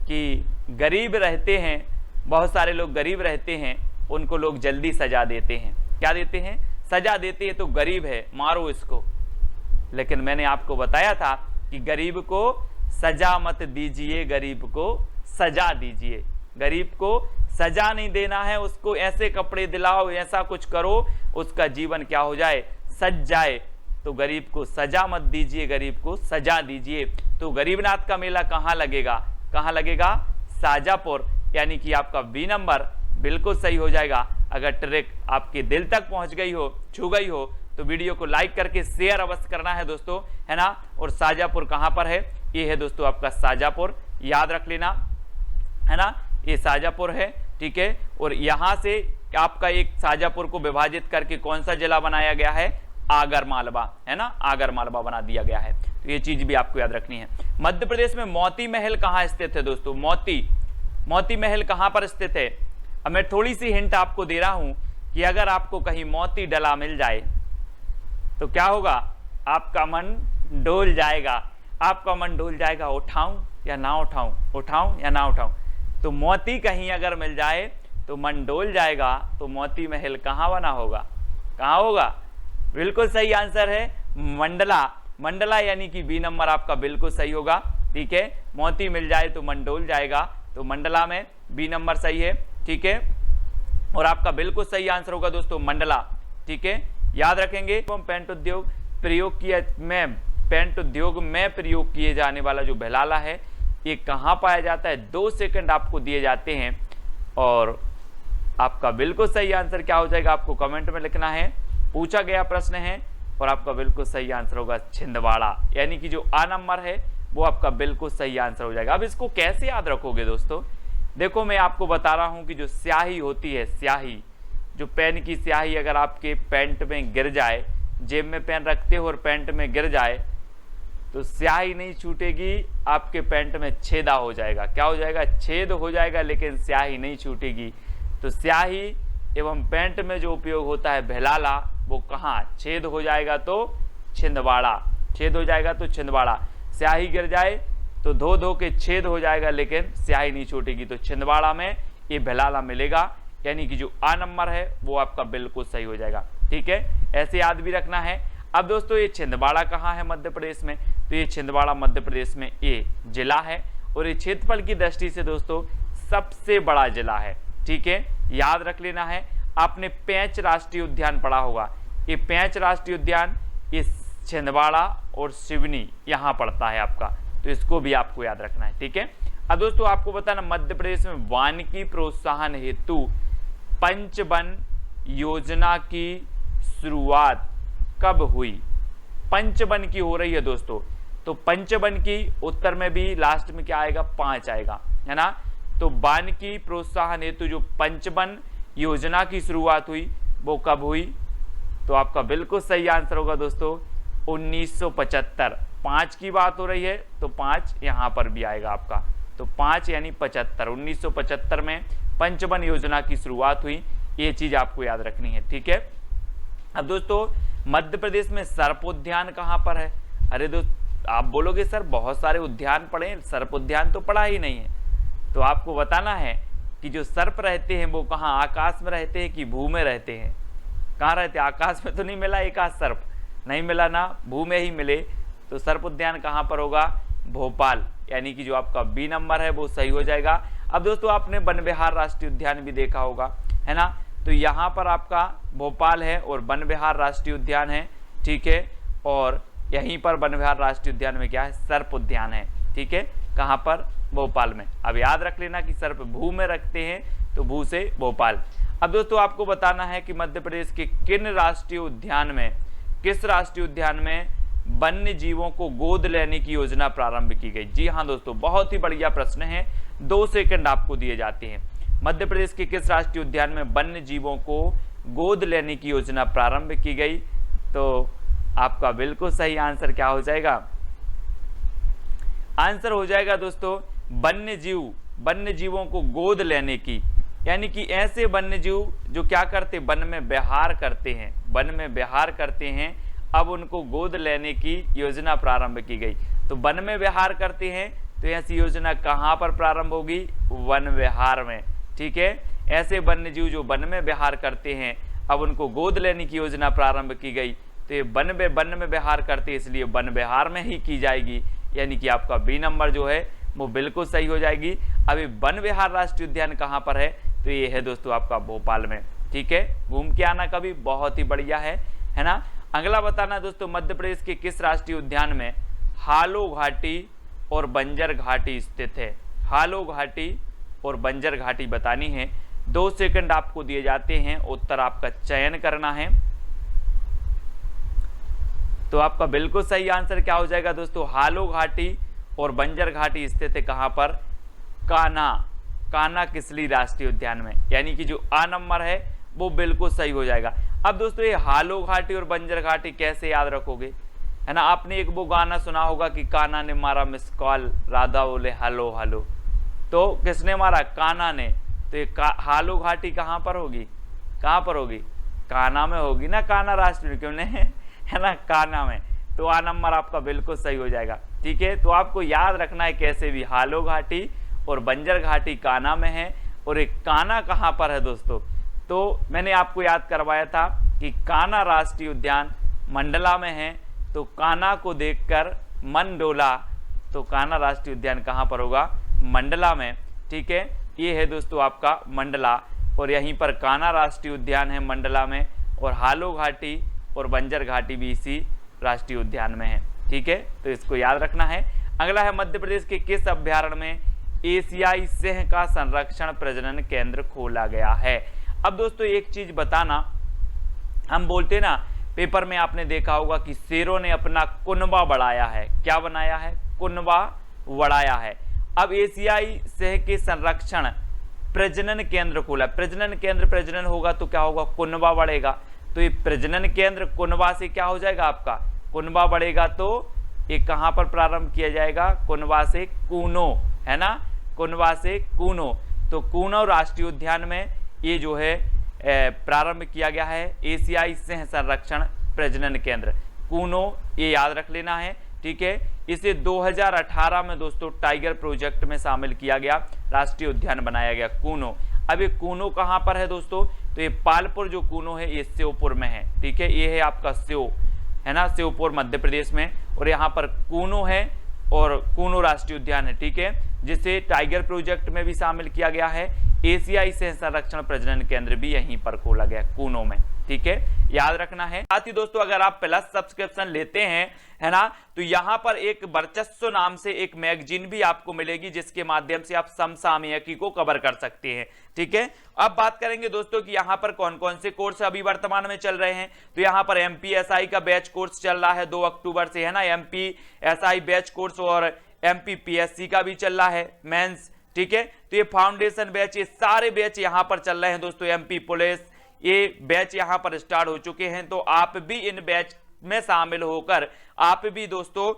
कि गरीब रहते हैं, बहुत सारे लोग गरीब रहते हैं, उनको लोग जल्दी सजा देते हैं, क्या देते हैं, सजा देते हैं, तो गरीब है मारो इसको। लेकिन मैंने आपको बताया था कि गरीब को सजा मत दीजिए, गरीब को सजा दीजिए, गरीब को सजा नहीं देना है, उसको ऐसे कपड़े दिलाओ, ऐसा कुछ करो, उसका जीवन क्या हो जाए, सज जाए। तो गरीब को सजा मत दीजिए, गरीब को सजा दीजिए। तो गरीबनाथ का मेला कहाँ लगेगा, कहाँ लगेगा, शाजापुर, यानी कि आपका बी नंबर बिल्कुल सही हो जाएगा। अगर ट्रिक आपके दिल तक पहुंच गई हो, छू गई हो, तो वीडियो को लाइक करके शेयर अवश्य करना है दोस्तों, है ना। और शाजापुर कहां पर है, ये है दोस्तों आपका शाजापुर, याद रख लेना, है ना, ये शाजापुर है, ठीक है। और यहां से आपका एक शाजापुर को विभाजित करके कौन सा जिला बनाया गया है, आगर मालवा, है ना, आगर मालवा बना दिया गया है। तो ये चीज भी आपको याद रखनी है। मध्य प्रदेश में मोती महल कहां स्थित है दोस्तों, मोती महल कहां पर स्थित है। अब मैं थोड़ी सी हिंट आपको दे रहा हूं कि अगर आपको कहीं मोती डला मिल जाए तो क्या होगा, आपका मन डोल जाएगा, आपका मन डोल जाएगा, उठाऊं या ना उठाऊं, उठाऊं या ना उठाऊं। तो मोती कहीं अगर मिल जाए तो मन डोल जाएगा। तो मोती महल कहां बना होगा, कहां होगा, बिल्कुल सही आंसर है मंडला, मंडला, यानी कि बी नंबर आपका बिल्कुल सही होगा, ठीक है। मोती मिल जाए तो मन डोल जाएगा, तो मंडला में बी नंबर सही है, ठीक है। और आपका बिल्कुल सही आंसर होगा दोस्तों मंडला, ठीक है, याद रखेंगे। पेंट उद्योग में प्रयोग किए जाने वाला जो भैलाला है, ये कहाँ पाया जाता है, 2 सेकंड आपको दिए जाते हैं। और आपका बिल्कुल सही आंसर क्या हो जाएगा, आपको कमेंट में लिखना है, पूछा गया प्रश्न है, और आपका बिल्कुल सही आंसर होगा छिंदवाड़ा, यानी कि जो आ नंबर है वो आपका बिल्कुल सही आंसर हो जाएगा। अब इसको कैसे याद रखोगे दोस्तों, देखो मैं आपको बता रहा हूं कि जो स्याही होती है, स्याही, जो पेन की स्याही अगर आपके पैंट में गिर जाए, जेब में पेन रखते हो और पैंट में गिर जाए, तो स्याही नहीं छूटेगी, आपके पैंट में छेदा हो जाएगा। क्या हो जाएगा? छेद हो जाएगा, लेकिन स्याही नहीं छूटेगी। तो स्याही एवं पेंट में जो उपयोग होता है भेलाला, वो कहाँ? छेद हो जाएगा तो छिंदवाड़ा, छेद हो जाएगा तो छिंदवाड़ा। स्याही गिर जाए तो धो धो के छेद हो जाएगा, लेकिन स्याही नहीं छूटेगी। तो छिंदवाड़ा में ये भेलाला मिलेगा, यानी कि जो आ नंबर है वो आपका बिल्कुल सही हो जाएगा। ठीक है, ऐसे याद भी रखना है। अब दोस्तों ये छिंदवाड़ा कहाँ है? मध्य प्रदेश में। तो ये छिंदवाड़ा मध्य प्रदेश में ये जिला है, और ये क्षेत्रफल की दृष्टि से दोस्तों सबसे बड़ा जिला है। ठीक है, याद रख लेना है। आपने पेंच राष्ट्रीय उद्यान पढ़ा होगा, ये पेंच राष्ट्रीय उद्यान ये छिंदवाड़ा और सिवनी यहाँ पड़ता है आपका, तो इसको भी आपको याद रखना है। ठीक है, अब दोस्तों आपको बताना मध्य प्रदेश में वानिकी प्रोत्साहन हेतु पंचवन योजना की शुरुआत कब हुई? पंचवन की हो रही है दोस्तों, तो पंचवन की उत्तर में भी लास्ट में क्या आएगा? 5 आएगा, है ना। तो वानिकी प्रोत्साहन हेतु जो पंचवन योजना की शुरुआत हुई वो कब हुई? तो आपका बिल्कुल सही आंसर होगा दोस्तों 1975। 5 की बात हो रही है तो 5 यहाँ पर भी आएगा आपका, तो 5 यानी 75। 1975 में पंचवन योजना की शुरुआत हुई, ये चीज आपको याद रखनी है। ठीक है, अब दोस्तों मध्य प्रदेश में सर्पोद्यान कहाँ पर है? अरे दोस्त आप बोलोगे सर बहुत सारे उद्यान पढ़े, सर्प उद्यान तो पढ़ा ही नहीं है। तो आपको बताना है कि जो सर्प रहते हैं वो कहाँ, आकाश में रहते हैं कि भू में रहते हैं? कहाँ रहते हैं? आकाश में तो नहीं मिला एक आध सर्प, नहीं मिला ना, भू में ही मिले। तो सर्प उद्यान कहाँ पर होगा? भोपाल, यानी कि जो आपका बी नंबर है वो सही हो जाएगा। अब दोस्तों आपने वन विहार राष्ट्रीय उद्यान भी देखा होगा, है ना। तो यहाँ पर आपका भोपाल है और वन विहार राष्ट्रीय उद्यान है। ठीक है, और यहीं पर वन विहार राष्ट्रीय उद्यान में क्या है? सर्प उद्यान है। ठीक है, कहाँ पर? भोपाल में। अब याद रख लेना कि सर्प भू में रखते हैं, तो भू से भोपाल। अब दोस्तों आपको बताना है कि मध्य प्रदेश के किन राष्ट्रीय उद्यान में, किस राष्ट्रीय उद्यान में वन्य जीवों को गोद लेने की योजना प्रारंभ की गई? जी हाँ दोस्तों, बहुत ही बढ़िया प्रश्न है, 2 सेकंड आपको दिए जाते हैं। मध्य प्रदेश के किस राष्ट्रीय उद्यान में वन्य जीवों को गोद लेने की योजना प्रारंभ की गई? तो आपका बिल्कुल सही आंसर क्या हो जाएगा? आंसर हो जाएगा दोस्तों वन्य जीवों को गोद लेने की, यानी कि ऐसे वन्य जीव जो क्या करते, वन में विहार करते हैं, वन में विहार करते हैं, अब उनको गोद लेने की योजना प्रारंभ की गई। तो वन में विहार करते हैं तो ऐसी योजना कहाँ पर प्रारंभ होगी? वन विहार में। ठीक है, ऐसे वन्य जीव जो वन में विहार करते हैं अब उनको गोद लेने की योजना प्रारंभ की गई, तो ये वन में विहार करते इसलिए वन विहार में ही की जाएगी, यानी कि आपका बी नंबर जो है वो बिल्कुल सही हो जाएगी। अभी वन विहार राष्ट्रीय उद्यान कहाँ पर है? तो ये है दोस्तों आपका भोपाल में। ठीक है, घूम के आना कभी, बहुत ही बढ़िया है ना। अगला बताना दोस्तों मध्य प्रदेश के किस राष्ट्रीय उद्यान में हालो घाटी और बंजर घाटी स्थित है? हालो घाटी और बंजर घाटी बतानी है, 2 सेकंड आपको दिए जाते हैं, उत्तर आपका चयन करना है। तो आपका बिल्कुल सही आंसर क्या हो जाएगा दोस्तों? हालो घाटी और बंजर घाटी स्थित है कहां पर? कान्हा किसली राष्ट्रीय उद्यान में, यानी कि जो आ नंबर है वो बिल्कुल सही हो जाएगा। अब दोस्तों ये हालो घाटी और बंजर घाटी कैसे याद रखोगे, है ना। आपने एक वो गाना सुना होगा कि कान्हा ने मारा मिस कॉल, राधा बोले हेलो हेलो, तो किसने मारा? कान्हा ने। तो ये हालो घाटी कहाँ पर होगी? कहाँ पर होगी? कान्हा में होगी ना, कान्हा राष्ट्रीय क्यों नहीं है ना, कान्हा में। तो आ नंबर आपका बिल्कुल सही हो जाएगा। ठीक है, तो आपको याद रखना है कैसे भी, हालो घाटी और बंजर घाटी कान्हा में है, और एक कान्हा कहाँ पर है दोस्तों? तो मैंने आपको याद करवाया था कि कान्हा राष्ट्रीय उद्यान मंडला में है, तो कान्हा को देखकर मन डोला, तो कान्हा राष्ट्रीय उद्यान कहाँ पर होगा? मंडला में। ठीक है, ये है दोस्तों आपका मंडला, और यहीं पर कान्हा राष्ट्रीय उद्यान है मंडला में, और हालो घाटी और बंजर घाटी भी इसी राष्ट्रीय उद्यान में है। ठीक है, तो इसको याद रखना है। अगला है मध्य प्रदेश के किस अभ्यारण्य में एशियाई सिंह का संरक्षण प्रजनन केंद्र खोला गया है? अब दोस्तों एक चीज बताना, हम बोलते ना पेपर में आपने देखा होगा कि शेरों ने अपना कुनबा बढ़ाया है। क्या बनाया है? कुनबा बढ़ाया है। अब एशियाई सिंह के संरक्षण प्रजनन केंद्र खोला। प्रजनन केंद्र, प्रजनन होगा तो क्या होगा? कुनबा बढ़ेगा। तो ये प्रजनन केंद्र कुनबा से क्या हो जाएगा आपका? कुनबा बढ़ेगा तो ये कहाँ पर प्रारंभ किया जाएगा? कुनवा से कूनो, है ना, कुनवा से कूनो। तो कूनो राष्ट्रीय उद्यान में ये जो है प्रारंभ किया गया है एशियाई सिंह संरक्षण प्रजनन केंद्र कूनो, ये याद रख लेना है, ठीक है। इसे 2018 में दोस्तों टाइगर प्रोजेक्ट में शामिल किया गया, राष्ट्रीय उद्यान बनाया गया कूनो। अब ये कूनो कहाँ पर है दोस्तों? तो ये पालपुर जो कूनो है ये श्योपुर में है, ठीक है। ये है आपका श्यो, है ना, श्योपुर मध्य प्रदेश में, और यहाँ पर कूनो है और कूनो राष्ट्रीय उद्यान है, ठीक है, जिसे टाइगर प्रोजेक्ट में भी शामिल किया गया है। एशियाई सिंह संरक्षण प्रजनन केंद्र भी यहीं पर खोला गया कूनो में, ठीक है, याद रखना है। साथ ही दोस्तों अगर आप प्लस सब्सक्रिप्शन लेते हैं, है ना, तो यहां पर एक वर्चस्व नाम से एक मैगजीन भी आपको मिलेगी जिसके माध्यम से आप समसामयिकी को कवर कर सकते हैं, ठीक है। अब बात करेंगे दोस्तों कि यहां पर कौन कौन से कोर्स अभी वर्तमान में चल रहे हैं। तो यहां पर एमपीएसआई का बैच कोर्स चल रहा है 2 अक्टूबर से, है ना, एमपीएसआई बैच कोर्स, और एमपीपीएससी का भी चल रहा है मेंस, ठीक है। तो ये फाउंडेशन बैच, ये सारे बैच यहां पर चल रहे हैं दोस्तों। एमपी पुलिस, ये बैच यहां पर स्टार्ट हो चुके हैं, तो आप भी इन बैच में शामिल होकर आप भी दोस्तों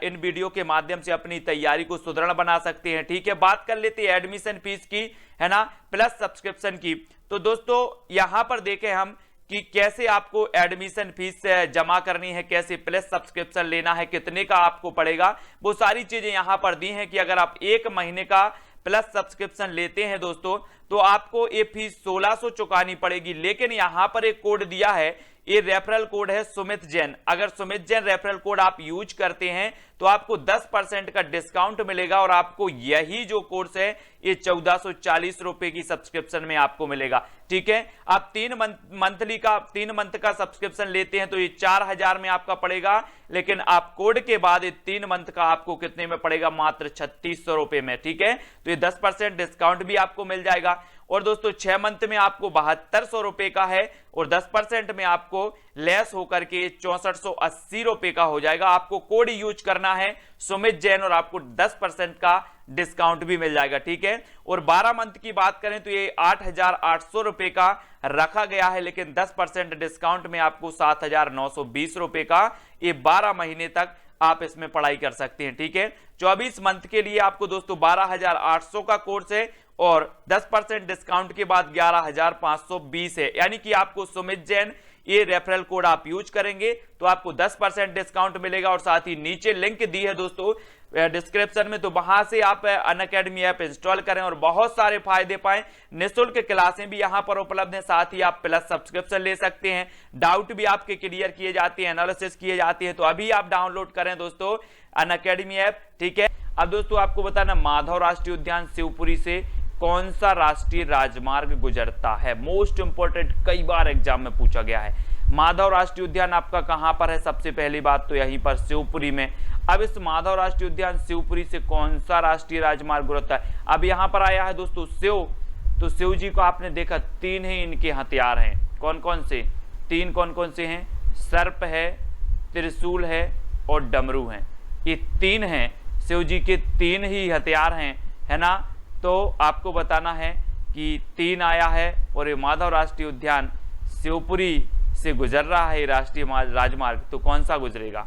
इन वीडियो के माध्यम से अपनी तैयारी को सुदृढ़ बना सकते हैं, ठीक है। बात कर लेते हैं एडमिशन फीस की, है ना, प्लस सब्सक्रिप्शन की। तो दोस्तों यहां पर देखें हम कि कैसे आपको एडमिशन फीस जमा करनी है, कैसे प्लस सब्सक्रिप्शन लेना है, कितने का आपको पड़ेगा, वो सारी चीजें यहां पर दी हैं कि अगर आप 1 महीने का प्लस सब्सक्रिप्शन लेते हैं दोस्तों तो आपको ये फीस 1600 चुकानी पड़ेगी। लेकिन यहां पर एक कोड दिया है, ये रेफरल कोड है सुमित जैन। अगर सुमित जैन रेफरल कोड आप यूज करते हैं तो आपको 10% का डिस्काउंट मिलेगा, और आपको यही जो कोर्स है ये 1440 रुपए की सब्सक्रिप्शन में आपको मिलेगा, ठीक है। आप 3 मंथ का सब्सक्रिप्शन लेते हैं तो ये 4000 में आपका पड़ेगा, लेकिन आप कोड के बाद ये 3 मंथ का आपको कितने में पड़ेगा? मात्र 3600 रुपए में, ठीक है। तो ये 10% डिस्काउंट भी आपको मिल जाएगा। और दोस्तों 6 मंथ में आपको 7200 रुपए का है, और 10% में आपको लेस होकर के 6480 रुपए का हो जाएगा। आपको कोड यूज करना है सुमित जैन, और आपको 10% का डिस्काउंट भी मिल जाएगा, ठीक है। और 12 मंथ की बात करें तो ये 8800 रुपए का रखा गया है, लेकिन 10% डिस्काउंट में आपको 7920 रुपए का ये 12 महीने तक आप इसमें पढ़ाई कर सकते हैं, ठीक है। 24 मंथ के लिए आपको दोस्तों 12800 का कोर्स है, और 10% डिस्काउंट के बाद 11520 है। यानी कि आपको सुमित जैन ये रेफरल कोड आप यूज करेंगे तो आपको 10% डिस्काउंट मिलेगा। और साथ ही नीचे लिंक दी है दोस्तों डिस्क्रिप्शन में, तो वहां से आप अनअकैडमी ऐप इंस्टॉल करें और बहुत सारे फायदे पाएं। निःशुल्क क्लासें भी यहां पर उपलब्ध हैं, साथ ही आप प्लस सब्सक्रिप्शन ले सकते हैं, डाउट भी आपके क्लियर किए जाते हैं, एनालिसिस किए जाते हैं। तो अभी आप डाउनलोड करें दोस्तों अनअकैडमी ऐप, ठीक है। अब दोस्तों आपको बताना, माधव राष्ट्रीय उद्यान शिवपुरी से कौन सा राष्ट्रीय राजमार्ग गुजरता है? मोस्ट इंपोर्टेंट, कई बार एग्जाम में पूछा गया है। माधव राष्ट्रीय उद्यान आपका कहां पर है? सबसे पहली बात तो यहीं पर शिवपुरी में। अब इस माधव राष्ट्रीय उद्यान शिवपुरी से कौन सा राष्ट्रीय राजमार्ग गुजरता है? अब यहां पर आया है दोस्तों शिव, तो शिव जी को आपने देखा 3 ही इनके हथियार हैं। कौन कौन से? 3 कौन कौन से हैं? सर्प है, त्रिशूल है और डमरू है। ये 3 हैं, शिव जी के 3 ही हथियार हैं, है ना। तो आपको बताना है कि 3 आया है, और ये माधव राष्ट्रीय उद्यान शिवपुरी से गुजर रहा है राष्ट्रीय राजमार्ग, तो कौन सा गुजरेगा?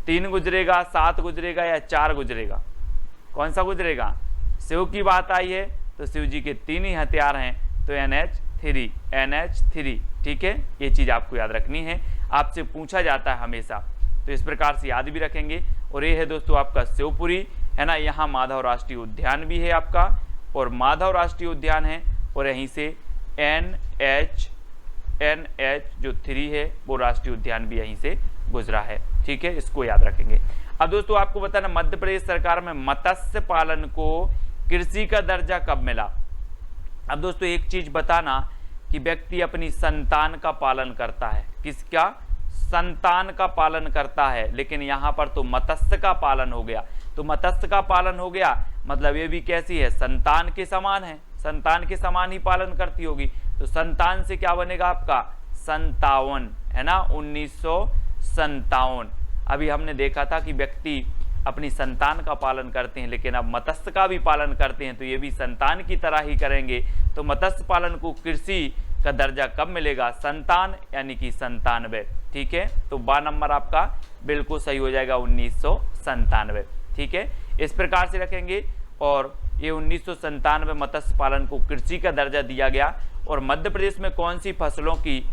3 गुजरेगा, 7 गुजरेगा या 4 गुजरेगा? कौन सा गुजरेगा? शिव की बात आई है तो शिव जी के 3 ही हथियार हैं, तो NH3, ठीक है। ये चीज आपको याद रखनी है, आपसे पूछा जाता है हमेशा, तो इस प्रकार से याद भी रखेंगे। और ये है दोस्तों आपका शिवपुरी, है ना, यहाँ माधव राष्ट्रीय उद्यान भी है आपका, और माधव राष्ट्रीय उद्यान है, और यहीं से NH जो 3 है वो राष्ट्रीय उद्यान भी यहीं से गुजरा है, ठीक है, इसको याद रखेंगे। अब दोस्तों आपको बताना, मध्य प्रदेश सरकार में मत्स्य पालन को कृषि का दर्जा कब मिला? अब दोस्तों एक चीज बताना कि व्यक्ति अपनी संतान का पालन करता है, किसका? संतान का पालन करता है, लेकिन यहां पर तो मत्स्य का पालन हो गया। तो मत्स्य का पालन हो गया मतलब ये भी कैसी है? संतान के समान है, संतान के समान ही पालन करती होगी। तो संतान से क्या बनेगा आपका? 57, है ना, 1957। अभी हमने देखा था कि व्यक्ति अपनी संतान का पालन करते हैं, लेकिन अब मत्स्य का भी पालन करते हैं, तो ये भी संतान की तरह ही करेंगे। तो मत्स्य पालन को कृषि का दर्जा कब मिलेगा? संतान, यानी कि 97। ठीक है, तो बा नंबर आपका बिल्कुल सही हो जाएगा 1997। ठीक है, इस प्रकार से रखेंगे। और ये 1997 मत्स्य पालन को कृषि का दर्जा दिया गया। और मध्य प्रदेश में कौन सी फसलों की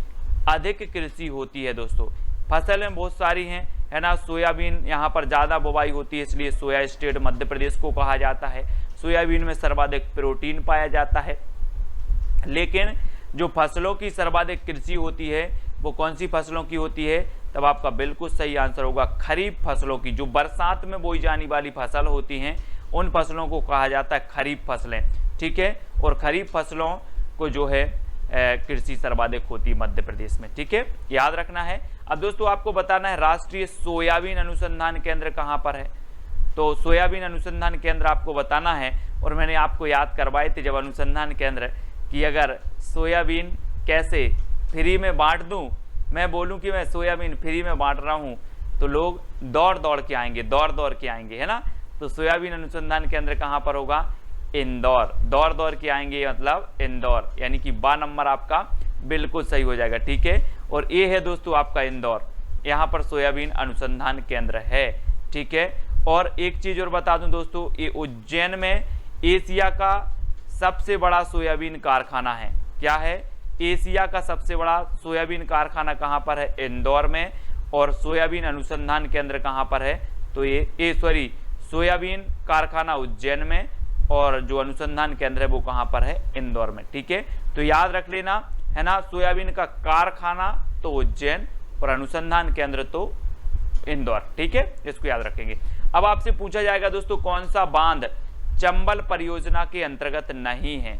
अधिक कृषि होती है दोस्तों? फसलें बहुत सारी हैं, है ना। सोयाबीन यहाँ पर ज़्यादा बुवाई होती है, इसलिए सोया स्टेट मध्य प्रदेश को कहा जाता है। सोयाबीन में सर्वाधिक प्रोटीन पाया जाता है। लेकिन जो फसलों की सर्वाधिक कृषि होती है वो कौन सी फसलों की होती है? तब आपका बिल्कुल सही आंसर होगा खरीफ फसलों की। जो बरसात में बोई जाने वाली फसल होती हैं उन फसलों को कहा जाता है खरीफ फसलें। ठीक है, और खरीफ फसलों को जो है कृषि सर्वाधिक होती है मध्य प्रदेश में। ठीक है, याद रखना है। अब दोस्तों आपको बताना है राष्ट्रीय सोयाबीन अनुसंधान केंद्र कहाँ पर है। तो सोयाबीन अनुसंधान केंद्र आपको बताना है। और मैंने आपको याद करवाए थे जब अनुसंधान केंद्र कि अगर सोयाबीन कैसे फ्री में बांट दूं, मैं बोलूं कि मैं सोयाबीन फ्री में बांट रहा हूं, तो लोग दौड़ दौड़ के आएंगे, है ना। तो सोयाबीन अनुसंधान केंद्र कहाँ पर होगा? इंदौर। दौड़ के आएंगे मतलब इंदौर, यानी कि बा नंबर आपका बिल्कुल सही हो जाएगा। ठीक है, और ये है दोस्तों आपका इंदौर, यहाँ पर सोयाबीन अनुसंधान केंद्र है। ठीक है, और एक चीज और बता दूं दोस्तों, ये उज्जैन में एशिया का सबसे बड़ा सोयाबीन कारखाना है। क्या है? एशिया का सबसे बड़ा सोयाबीन कारखाना कहाँ पर है? इंदौर में। और सोयाबीन अनुसंधान केंद्र कहाँ पर है? तो ये सोयाबीन कारखाना उज्जैन में, और जो अनुसंधान केंद्र है वो कहाँ पर है? इंदौर में। ठीक है, तो याद रख लेना, है ना। सोयाबीन का कारखाना तो उज्जैन और अनुसंधान केंद्र तो इंदौर। ठीक है, इसको याद रखेंगे। अब आपसे पूछा जाएगा दोस्तों कौन सा बांध चंबल परियोजना के अंतर्गत नहीं है?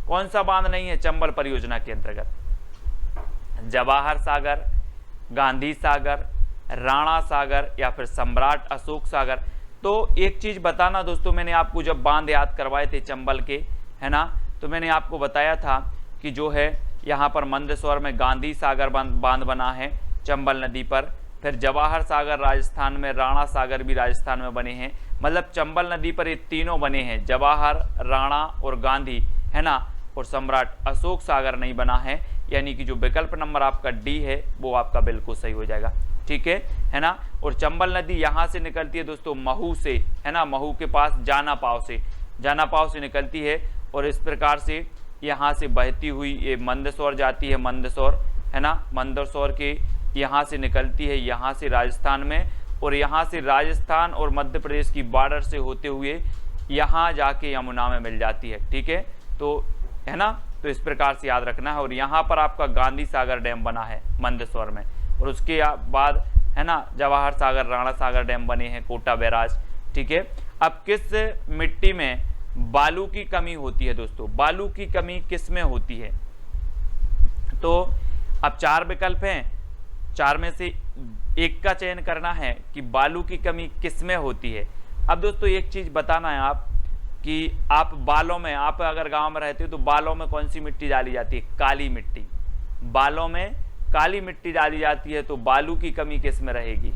कौन सा बांध नहीं है चंबल परियोजना के अंतर्गत? जवाहर सागर, गांधी सागर, राणा सागर या फिर सम्राट अशोक सागर। तो एक चीज बताना दोस्तों, मैंने आपको जब बांध याद करवाए थे चंबल के, है ना, तो मैंने आपको बताया था कि जो है यहाँ पर मंदसौर में गांधी सागर बांध बना है चंबल नदी पर। फिर जवाहर सागर राजस्थान में, राणा सागर भी राजस्थान में बने हैं। मतलब चंबल नदी पर ये तीनों बने हैं, जवाहर, राणा और गांधी, है ना। और सम्राट अशोक सागर नहीं बना है, यानी कि जो विकल्प नंबर आपका डी है वो आपका बिल्कुल सही हो जाएगा। ठीक है ना। और चंबल नदी यहाँ से निकलती है दोस्तों महू से, है ना, महू के पास जानापाव से निकलती है। और इस प्रकार से यहाँ से बहती हुई ये मंदसौर जाती है, मंदसौर, है ना, मंदसौर के यहाँ से निकलती है, यहाँ से राजस्थान में, और यहाँ से राजस्थान और मध्य प्रदेश की बॉर्डर से होते हुए यहाँ जाके यमुना में मिल जाती है। ठीक है, तो है ना, तो इस प्रकार से याद रखना है। और यहाँ पर आपका गांधी सागर डैम बना है मंदसौर में, और उसके बाद, है ना, जवाहर सागर, राणा सागर डैम बने हैं, कोटा बैराज। ठीक है, अब किस मिट्टी में बालू की कमी होती है दोस्तों? बालू की कमी किस में होती है? तो अब 4 विकल्प हैं, 4 में से एक का चयन करना है कि बालू की कमी किस में होती है। अब दोस्तों एक चीज बताना है आप कि आप बालों में, आप अगर गांव में रहते हो तो बालों में कौन सी मिट्टी डाली जाती है? काली मिट्टी। बालों में काली मिट्टी डाली जाती है, तो बालू की कमी किस में रहेगी?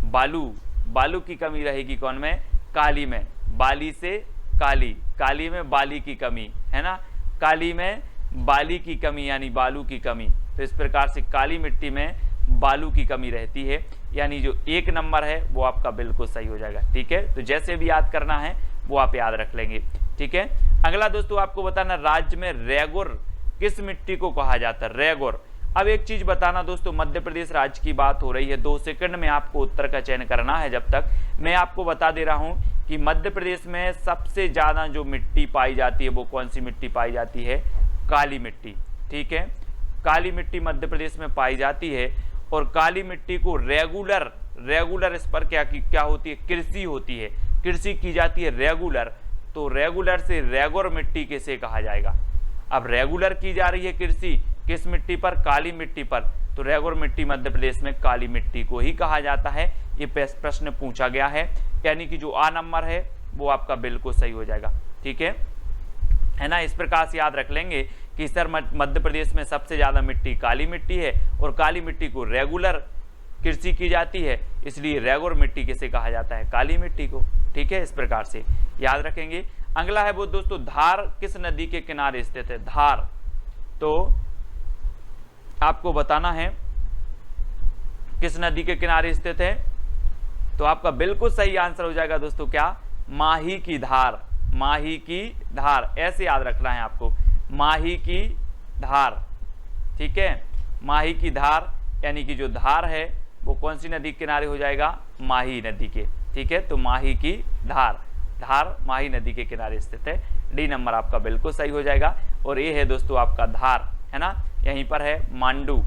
बालू की कमी रहेगी कौन में? काली में। बाली से काली में बाली की कमी, है ना, काली में बाली की कमी यानी बालू की कमी। तो इस प्रकार से काली मिट्टी में बालू की कमी रहती है, यानी जो 1 नंबर है वो आपका बिल्कुल सही हो जाएगा। ठीक है, तो जैसे भी याद करना है वो आप याद रख लेंगे। ठीक है, अगला दोस्तों आपको बताना राज्य में रेगुर किस मिट्टी को कहा जाता है? रेगुर। अब एक चीज बताना दोस्तों, मध्य प्रदेश राज्य की बात हो रही है, 2 सेकंड में आपको उत्तर का चयन करना है। जब तक मैं आपको बता दे रहा हूं कि मध्य प्रदेश में सबसे ज्यादा जो मिट्टी पाई जाती है वो कौन सी मिट्टी पाई जाती है? काली मिट्टी। ठीक है, काली मिट्टी मध्य प्रदेश में पाई जाती है। और काली मिट्टी को रेगुलर इस पर क्या होती है? कृषि होती है, कृषि की जाती है रेगुलर। तो रेगुलर से रेगुर मिट्टी किसे कहा जाएगा? अब रेगुलर की जा रही है कृषि किस मिट्टी पर? काली मिट्टी पर। तो रेगुर मिट्टी मध्य प्रदेश में काली मिट्टी को ही कहा जाता है। ये प्रश्न पूछा गया है, यानी कि जो आ नंबर है वो आपका बिल्कुल सही हो जाएगा। ठीक है ना, इस प्रकार से याद रख लेंगे कि सर मध्य प्रदेश में सबसे ज्यादा मिट्टी काली मिट्टी है, और काली मिट्टी को रेगुलर कृषि की जाती है, इसलिए रेगुर मिट्टी किसे कहा जाता है? काली मिट्टी को। ठीक है, इस प्रकार से याद रखेंगे। अगला है वो दोस्तों, धार किस नदी के किनारे स्थित है? धार, तो आपको बताना है किस नदी के किनारे स्थित है? तो आपका बिल्कुल सही आंसर हो जाएगा दोस्तों क्या? माही की धार। माही की धार, ऐसे याद रखना है आपको, माही की धार। ठीक है, माही की धार यानी कि जो धार है वो कौन सी नदी के किनारे हो जाएगा? माही नदी के। ठीक है, तो माही की धार, धार माही नदी के किनारे स्थित है। डी नंबर आपका बिल्कुल सही हो जाएगा। और ये है दोस्तों आपका धार, है ना, यहीं पर है। मांडू,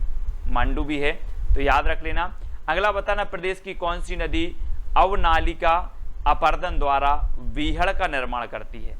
मांडू भी है, तो याद रख लेना। अगला बताना, प्रदेश की कौन सी नदी अवनालिका अपर्दन द्वारा बीहड़ का निर्माण करती है?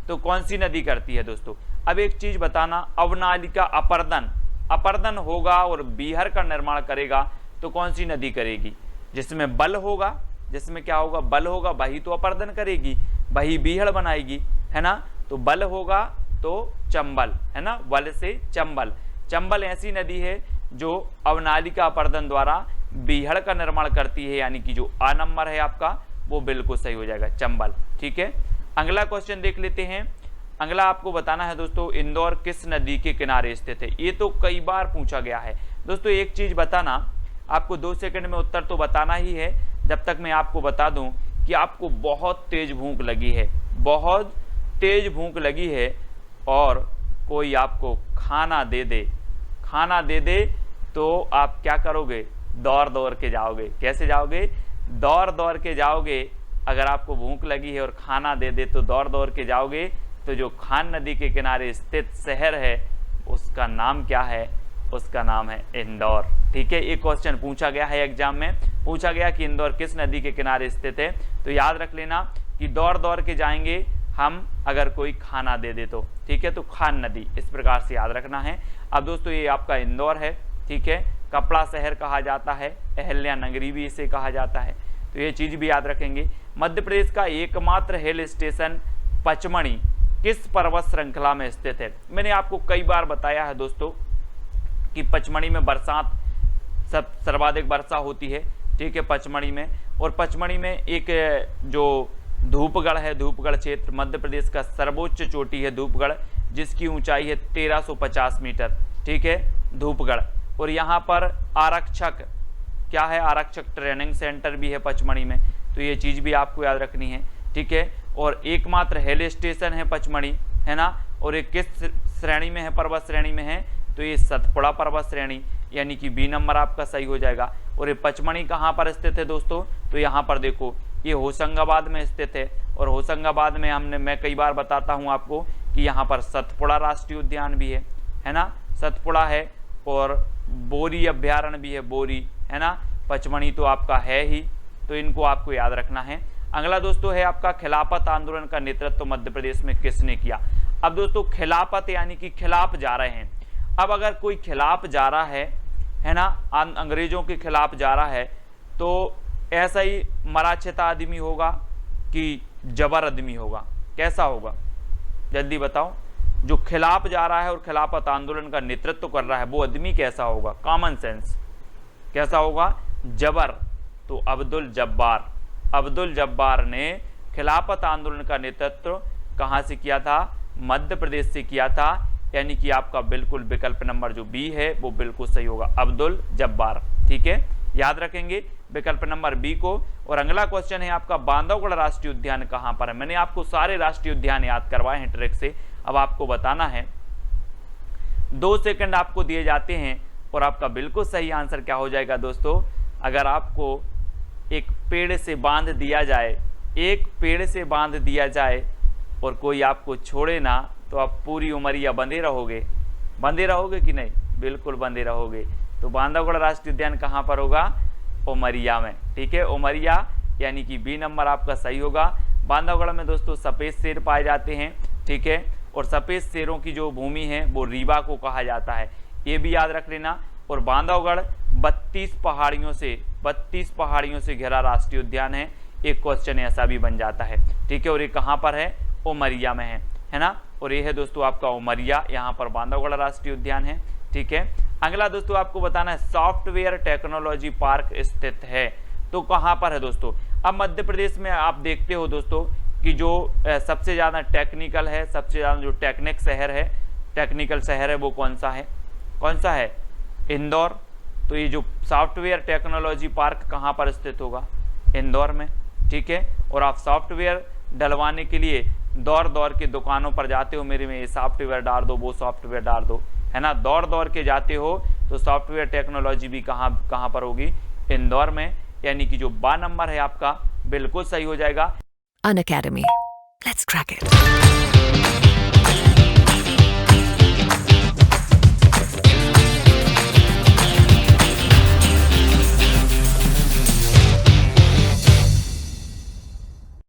तो कौन सी नदी करती है दोस्तों? अब एक चीज बताना, अवनालिका अपर्दन, अपर्दन होगा और बीहड़ का निर्माण करेगा तो कौन सी नदी करेगी? जिसमें बल होगा, जिसमें क्या होगा? बल होगा, वही तो अपर्दन करेगी, वही बीहड़ बनाएगी, है ना। तो बल होगा तो चंबल, है ना, बल से चंबल। चंबल ऐसी नदी है जो अवनालिका अपर्दन द्वारा बीहड़ का निर्माण करती है, यानी कि जो आ नंबर है आपका वो बिल्कुल सही हो जाएगा, चंबल। ठीक है, अगला क्वेश्चन देख लेते हैं। अगला आपको बताना है दोस्तों, इंदौर किस नदी के किनारे स्थित है? ये तो कई बार पूछा गया है दोस्तों। एक चीज बताना, आपको 2 सेकंड में उत्तर तो बताना ही है, जब तक मैं आपको बता दूं कि आपको बहुत तेज भूख लगी है, बहुत तेज भूख लगी है और कोई आपको खाना दे दे, खाना दे दे तो आप क्या करोगे? दौड़ दौड़ के जाओगे। कैसे जाओगे? दौड़ दौड़ के जाओगे। अगर आपको भूख लगी है और खाना दे दे तो दौड़ दौड़ के जाओगे। तो जो खान नदी के किनारे स्थित शहर है उसका नाम क्या है? उसका नाम है इंदौर। ठीक है, एक क्वेश्चन पूछा गया है एग्जाम में, पूछा गया कि इंदौर किस नदी के किनारे स्थित है। तो याद रख लेना कि दौड़ दौड़ के जाएंगे हम अगर कोई खाना दे दे तो। ठीक है, तो खान नदी, इस प्रकार से याद रखना है। अब दोस्तों ये आपका इंदौर है, ठीक है, कपड़ा शहर कहा जाता है, अहल्या नगरी भी इसे कहा जाता है, तो ये चीज भी याद रखेंगे। मध्य प्रदेश का एकमात्र हिल स्टेशन पचमढ़ी किस पर्वत श्रृंखला में स्थित है? मैंने आपको कई बार बताया है दोस्तों कि पचमढ़ी में बरसात सर्वाधिक वर्षा होती है। ठीक है, पचमढ़ी में, और पचमढ़ी में एक जो धूपगढ़ है, धूपगढ़ क्षेत्र मध्य प्रदेश का सर्वोच्च चोटी है धूपगढ़, जिसकी ऊंचाई है 1350 मीटर। ठीक है, धूपगढ़। और यहाँ पर आरक्षक क्या है? आरक्षक ट्रेनिंग सेंटर भी है पचमढ़ी में, तो ये चीज़ भी आपको याद रखनी है। ठीक है, और एकमात्र हिल स्टेशन है पचमढ़ी, है ना। और ये किस श्रेणी में है? पर्वत श्रेणी में है, तो ये सतपुड़ा पर्वत श्रेणी, यानी कि बी नंबर आपका सही हो जाएगा। और ये पचमढ़ी कहाँ पर स्थित है दोस्तों? तो यहाँ पर देखो, ये होशंगाबाद में स्थित है। और होशंगाबाद में मैं कई बार बताता हूँ आपको कि यहाँ पर सतपुड़ा राष्ट्रीय उद्यान भी है ना, सतपुड़ा है, और बोरी अभ्यारण्य भी है, बोरी, है ना। पचमढ़ी तो आपका है ही, तो इनको आपको याद रखना है। अगला दोस्तों है आपका, खिलाफत आंदोलन का नेतृत्व मध्य प्रदेश में किसने किया? अब दोस्तों खिलाफत यानी कि खिलाफ जा रहे हैं। अब अगर कोई खिलाफ जा रहा है ना, अंग्रेजों के खिलाफ जा रहा है, तो ऐसा ही मराठा आदमी होगा कि जबर आदमी होगा? कैसा होगा जल्दी बताओ? जो खिलाफ जा रहा है और खिलाफत आंदोलन का नेतृत्व कर रहा है वो आदमी कैसा होगा? कॉमन सेंस, कैसा होगा? जबर। तो अब्दुल जब्बार, अब्दुल जब्बार ने खिलाफत आंदोलन का नेतृत्व कहां से किया था? मध्य प्रदेश से किया था, यानी कि आपका बिल्कुल विकल्प नंबर जो बी है वो बिल्कुल सही होगा, अब्दुल जब्बार। ठीक है, याद रखेंगे विकल्प नंबर बी को। और अगला क्वेश्चन है आपका, बांधवगढ़ राष्ट्रीय उद्यान कहां पर है? मैंने आपको सारे राष्ट्रीय उद्यान याद करवाए हैं ट्रिक से, अब आपको बताना है। 2 सेकंड आपको दिए जाते हैं और आपका बिल्कुल सही आंसर क्या हो जाएगा दोस्तों? अगर आपको एक पेड़ से बांध दिया जाए, एक पेड़ से बांध दिया जाए और कोई आपको छोड़े ना, तो आप पूरी उमरिया बंधे रहोगे? बंधे रहोगे कि नहीं? बिल्कुल बंधे रहोगे। तो बांधवगढ़ राष्ट्रीय उद्यान कहाँ पर होगा? उमरिया में। ठीक है, उमरिया, यानी कि बी नंबर आपका सही होगा। बांधवगढ़ में दोस्तों सफ़ेद शेर पाए जाते हैं। ठीक है, और सफ़ेद शेरों की जो भूमि है वो रीवा को कहा जाता है, ये भी याद रख लेना। और बांधवगढ़ 32 पहाड़ियों से घिरा राष्ट्रीय उद्यान है। एक क्वेश्चन ऐसा भी बन जाता है। ठीक है, और ये कहाँ पर है? उमरिया में है ना। और ये है दोस्तों आपका उमरिया, यहाँ पर बांधवगढ़ राष्ट्रीय उद्यान है। ठीक है, अगला दोस्तों आपको बताना है, सॉफ्टवेयर टेक्नोलॉजी पार्क स्थित है, तो कहाँ पर है दोस्तों? अब मध्य प्रदेश में आप देखते हो दोस्तों कि जो सबसे ज़्यादा टेक्निकल है, सबसे ज़्यादा जो टेक्निकल शहर है वो कौन सा है? इंदौर, तो ये जो सॉफ्टवेयर टेक्नोलॉजी पार्क कहाँ पर स्थित होगा, इंदौर में, ठीक है। और आप सॉफ्टवेयर डलवाने के लिए दौड़ दौड़ के दुकानों पर जाते हो, मेरे में ये सॉफ्टवेयर डाल दो, वो सॉफ्टवेयर डाल दो, है ना, दौड़ दौड़ के जाते हो, तो सॉफ्टवेयर टेक्नोलॉजी भी कहाँ पर होगी, इंदौर में। यानी कि जो 12 नंबर है आपका बिल्कुल सही हो जाएगा। Unacademy. Let's crack it.